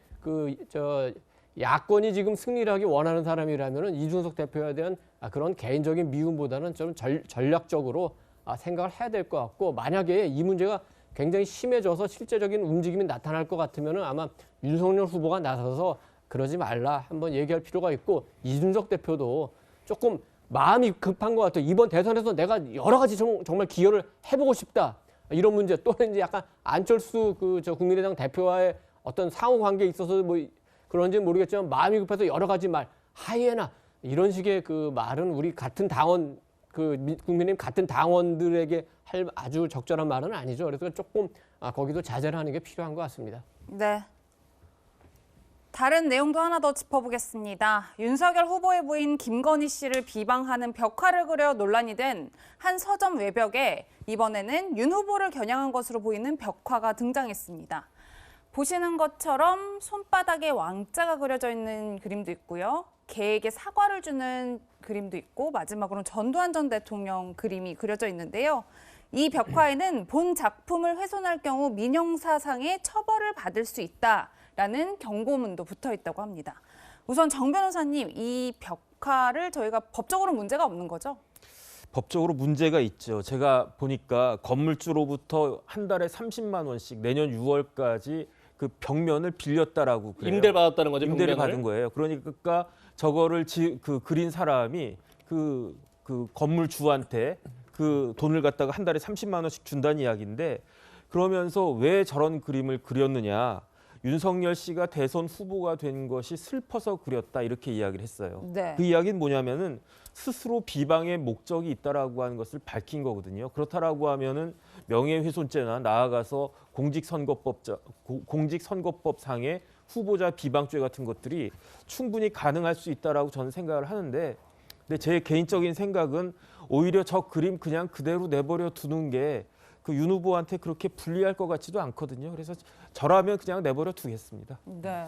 야권이 지금 승리를 하기 원하는 사람이라면 이준석 대표에 대한 그런 개인적인 미움보다는 좀 전략적으로 생각을 해야 될 것 같고 만약에 이 문제가 굉장히 심해져서 실제적인 움직임이 나타날 것 같으면 아마 윤석열 후보가 나서서 그러지 말라 한번 얘기할 필요가 있고 이준석 대표도 조금 마음이 급한 것 같아요. 이번 대선에서 내가 여러 가지 정말 기여를 해보고 싶다. 이런 문제 또 이제 약간 안철수 국민의당 대표와의 어떤 상호 관계에 있어서 뭐 그런지 모르겠지만 마음이 급해서 여러 가지 말 하이에나 이런 식의 그 말은 우리 같은 당원 국민의힘 같은 당원들에게 할 아주 적절한 말은 아니죠. 그래서 조금 거기도 자제를 하는 게 필요한 것 같습니다.
네. 다른 내용도 하나 더 짚어보겠습니다. 윤석열 후보의 부인 김건희 씨를 비방하는 벽화를 그려 논란이 된 한 서점 외벽에 이번에는 윤 후보를 겨냥한 것으로 보이는 벽화가 등장했습니다. 보시는 것처럼 손바닥에 왕자가 그려져 있는 그림도 있고요. 개에게 사과를 주는 그림도 있고 마지막으로는 전두환 전 대통령 그림이 그려져 있는데요. 이 벽화에는 본 작품을 훼손할 경우 민형사상의 처벌을 받을 수 있다라는 경고문도 붙어 있다고 합니다. 우선 정 변호사님, 이 벽화를 저희가 법적으로 문제가 없는 거죠?
법적으로 문제가 있죠. 제가 보니까 건물주로부터 한 달에 30만 원씩 내년 6월까지 그 벽면을 빌렸다라고 그래요.
임대를 받았다는 거죠.
임대를
벽면을?
받은 거예요. 그러니까 저거를 그린 사람이 그 건물주한테 그 돈을 갖다가 한 달에 30만 원씩 준다는 이야기인데 그러면서 왜 저런 그림을 그렸느냐. 윤석열 씨가 대선 후보가 된 것이 슬퍼서 그렸다 이렇게 이야기를 했어요.
네.
그 이야기는 뭐냐면은 스스로 비방의 목적이 있다라고 하는 것을 밝힌 거거든요. 그렇다라고 하면은 명예훼손죄나 나아가서 공직선거법상의 후보자 비방죄 같은 것들이 충분히 가능할 수 있다라고 저는 생각을 하는데, 근데 제 개인적인 생각은 오히려 저 그림 그냥 그대로 내버려 두는 게 그 윤 후보한테 그렇게 불리할 것 같지도 않거든요. 그래서 저라면 그냥 내버려 두겠습니다.
네.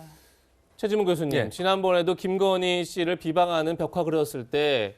최지문 교수님,
예.
지난번에도 김건희 씨를 비방하는 벽화 그렸을 때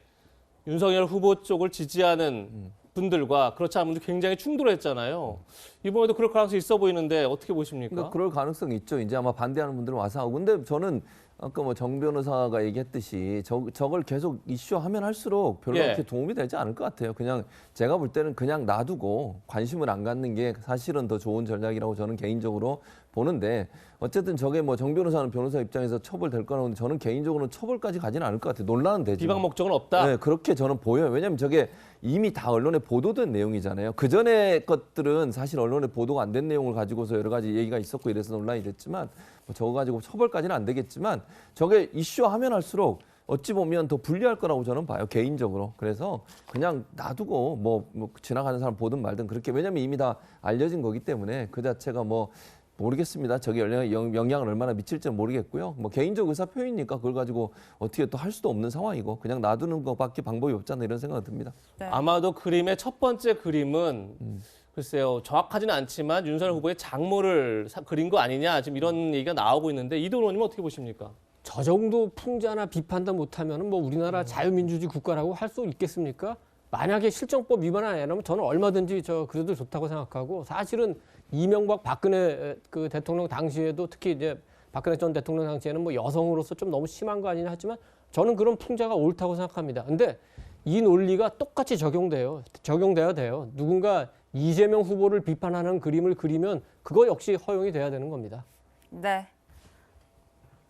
윤석열 후보 쪽을 지지하는 분들과 그렇지 않은 분들 굉장히 충돌했잖아요. 이번에도 그럴 가능성이 있어 보이는데 어떻게 보십니까?
그러니까 그럴 가능성이 있죠. 이제 아마 반대하는 분들은 와서 하고. 근데 저는 아까 뭐 정 변호사가 얘기했듯이 저걸 계속 이슈하면 할수록 별로
예.
그렇게 도움이 되지 않을 것 같아요. 그냥 제가 볼 때는 그냥 놔두고 관심을 안 갖는 게 사실은 더 좋은 전략이라고 저는 개인적으로 보는데, 어쨌든 저게 뭐 정 변호사는 변호사 입장에서 처벌될 거라고 하는데 저는 개인적으로는 처벌까지 가지는 않을 것 같아요. 논란은 되죠.
비방 목적은 없다?
네, 그렇게 저는 보여요. 왜냐하면 저게 이미 다 언론에 보도된 내용이잖아요. 그전에 것들은 사실 언론에 보도가 안 된 내용을 가지고서 여러 가지 얘기가 있었고 이래서 논란이 됐지만, 뭐 저거 가지고 처벌까지는 안 되겠지만 저게 이슈하면 할수록 어찌 보면 더 불리할 거라고 저는 봐요, 개인적으로. 그래서 그냥 놔두고 뭐 지나가는 사람 보든 말든 그렇게, 왜냐하면 이미 다 알려진 거기 때문에 그 자체가 뭐 모르겠습니다. 저게 영향을 얼마나 미칠지는 모르겠고요. 뭐 개인적 의사 표현이니까 그걸 가지고 어떻게 또 할 수도 없는 상황이고 그냥 놔두는 것밖에 방법이 없잖아, 이런 생각이 듭니다.
네.
아마도 그림의 첫 번째 그림은 글쎄요, 정확하지는 않지만 윤석열 후보의 장모를 그린 거 아니냐, 지금 이런 얘기가 나오고 있는데 이도 의원님은 어떻게 보십니까?
저 정도 풍자나 비판도 못하면 뭐 우리나라 자유민주주의 국가라고 할 수 있겠습니까? 만약에 실정법 위반 안 하면 저는 얼마든지 그래도 좋다고 생각하고, 사실은 이명박 박근혜 그 대통령 당시에도 특히 이제 박근혜 전 대통령 당시에는 뭐 여성으로서 좀 너무 심한 거 아니냐 하지만 저는 그런 풍자가 옳다고 생각합니다. 근데 이 논리가 똑같이 적용돼야 돼요. 누군가 이재명 후보를 비판하는 그림을 그리면 그거 역시 허용이 돼야 되는 겁니다.
네.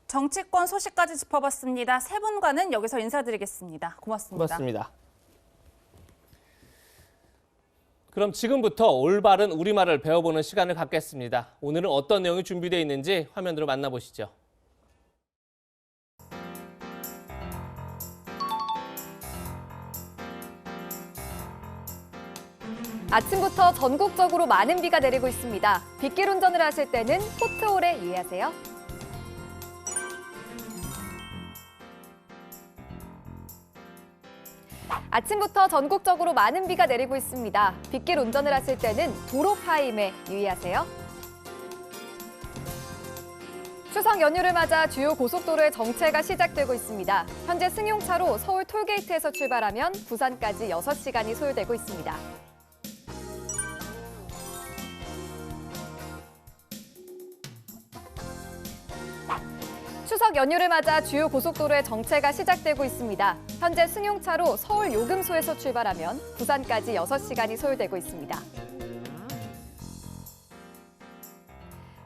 정치권 소식까지 짚어봤습니다. 세 분과는 여기서 인사드리겠습니다. 고맙습니다.
고맙습니다. 그럼 지금부터 올바른 우리말을 배워보는 시간을 갖겠습니다. 오늘은 어떤 내용이 준비되어 있는지 화면으로 만나보시죠.
아침부터 전국적으로 많은 비가 내리고 있습니다. 빗길 운전을 하실 때는 포트홀에 유의하세요. 아침부터 전국적으로 많은 비가 내리고 있습니다. 빗길 운전을 하실 때는 도로 파임에 유의하세요. 추석 연휴를 맞아 주요 고속도로의 정체가 시작되고 있습니다. 현재 승용차로 서울 톨게이트에서 출발하면 부산까지 6시간이 소요되고 있습니다. 추석 연휴를 맞아 주요 고속도로의 정체가 시작되고 있습니다. 현재 승용차로 서울 요금소에서 출발하면 부산까지 6시간이 소요되고 있습니다.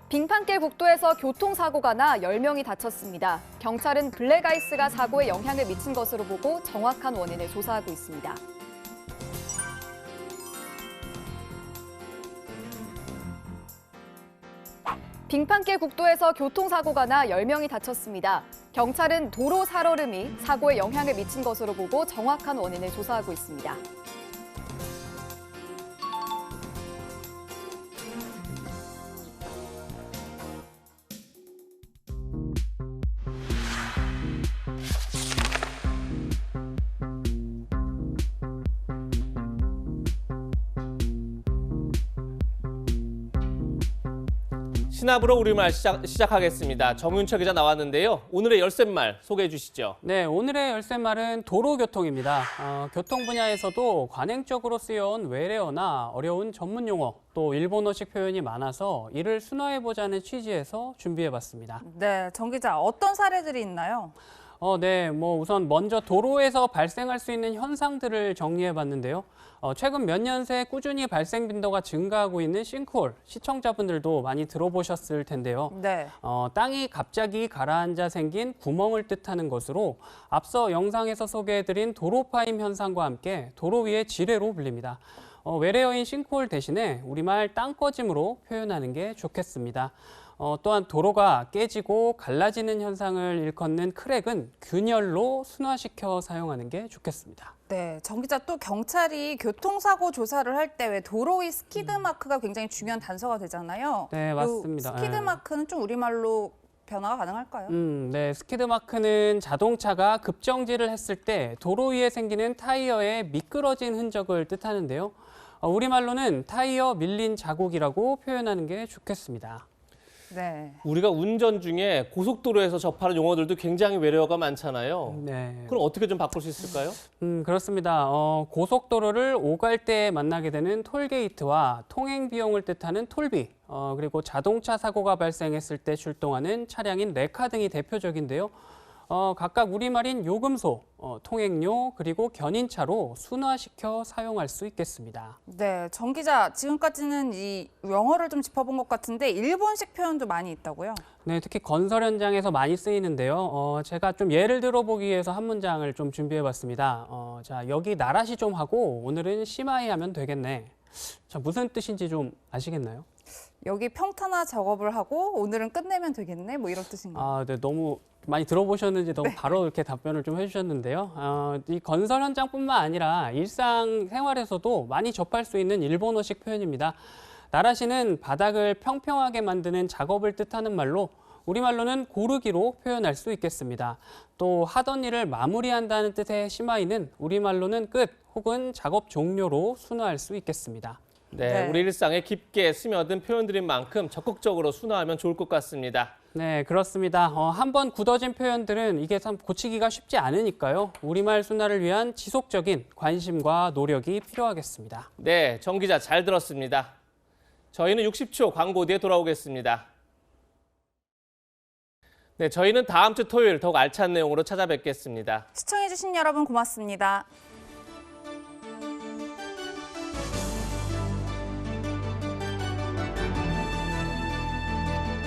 빙판길 국도에서 교통사고가 나 10명이 다쳤습니다. 경찰은 블랙아이스가 사고에 영향을 미친 것으로 보고 정확한 원인을 조사하고 있습니다. 빙판길 국도에서 교통사고가 나 10명이 다쳤습니다. 경찰은 도로 살얼음이 사고에 영향을 미친 것으로 보고 정확한 원인을 조사하고 있습니다.
신압으로 우리말 시작하겠습니다. 정윤철 기자 나왔는데요. 오늘의 열쇠말 소개해 주시죠.
네, 오늘의 열쇠말은 도로교통입니다. 교통 분야에서도 관행적으로 쓰여온 외래어나 어려운 전문 용어, 또 일본어식 표현이 많아서 이를 순화해보자는 취지에서 준비해봤습니다.
네, 정 기자, 어떤 사례들이 있나요?
네, 우선 먼저 도로에서 발생할 수 있는 현상들을 정리해봤는데요. 최근 몇 년 새 꾸준히 발생 빈도가 증가하고 있는 싱크홀, 시청자분들도 많이 들어보셨을 텐데요.
네.
땅이 갑자기 가라앉아 생긴 구멍을 뜻하는 것으로 앞서 영상에서 소개해드린 도로 파임 현상과 함께 도로 위의 지뢰로 불립니다. 외래어인 싱크홀 대신에 우리말 땅꺼짐으로 표현하는 게 좋겠습니다. 또한 도로가 깨지고 갈라지는 현상을 일컫는 크랙은 균열로 순화시켜 사용하는 게 좋겠습니다.
네, 정 기자, 또 경찰이 교통사고 조사를 할 때 왜 도로 위 스키드 마크가 굉장히 중요한 단서가 되잖아요.
네, 맞습니다.
스키드
네.
마크는 좀 우리말로 변화가 가능할까요?
네, 스키드 마크는 자동차가 급정지를 했을 때 도로 위에 생기는 타이어의 미끄러진 흔적을 뜻하는데요. 우리말로는 타이어 밀린 자국이라고 표현하는 게 좋겠습니다.
네.
우리가 운전 중에 고속도로에서 접하는 용어들도 굉장히 외래어가 많잖아요.
네.
그럼 어떻게 좀 바꿀 수 있을까요?
그렇습니다. 고속도로를 오갈 때 만나게 되는 톨게이트와 통행 비용을 뜻하는 톨비, 그리고 자동차 사고가 발생했을 때 출동하는 차량인 레카 등이 대표적인데요. 각각 우리말인 요금소, 통행료, 그리고 견인차로 순화시켜 사용할 수 있겠습니다.
네, 정 기자, 지금까지는 이 영어를 좀 짚어본 것 같은데 일본식 표현도 많이 있다고요?
네, 특히 건설 현장에서 많이 쓰이는데요. 제가 좀 예를 들어보기 위해서 한 문장을 좀 준비해봤습니다. 자, 여기 나라시 좀 하고 오늘은 시마이 하면 되겠네. 자, 무슨 뜻인지 좀 아시겠나요?
여기 평탄화 작업을 하고 오늘은 끝내면 되겠네, 뭐 이런 뜻인가요?
네, 너무 많이 들어보셨는지 너무 바로 이렇게 답변을 좀 해주셨는데요. 이 건설 현장뿐만 아니라 일상생활에서도 많이 접할 수 있는 일본어식 표현입니다. 나라시는 바닥을 평평하게 만드는 작업을 뜻하는 말로 우리말로는 고르기로 표현할 수 있겠습니다. 또 하던 일을 마무리한다는 뜻의 시마이는 우리말로는 끝 혹은 작업 종료로 순화할 수 있겠습니다.
네, 우리 일상에 깊게 스며든 표현들인 만큼 적극적으로 순화하면 좋을 것 같습니다.
네, 그렇습니다. 한번 굳어진 표현들은 이게 참 고치기가 쉽지 않으니까요. 우리말 순화를 위한 지속적인 관심과 노력이 필요하겠습니다.
네, 정 기자 잘 들었습니다. 저희는 60초 광고 뒤에 돌아오겠습니다. 네, 저희는 다음 주 토요일 더욱 알찬 내용으로 찾아뵙겠습니다.
시청해주신 여러분 고맙습니다.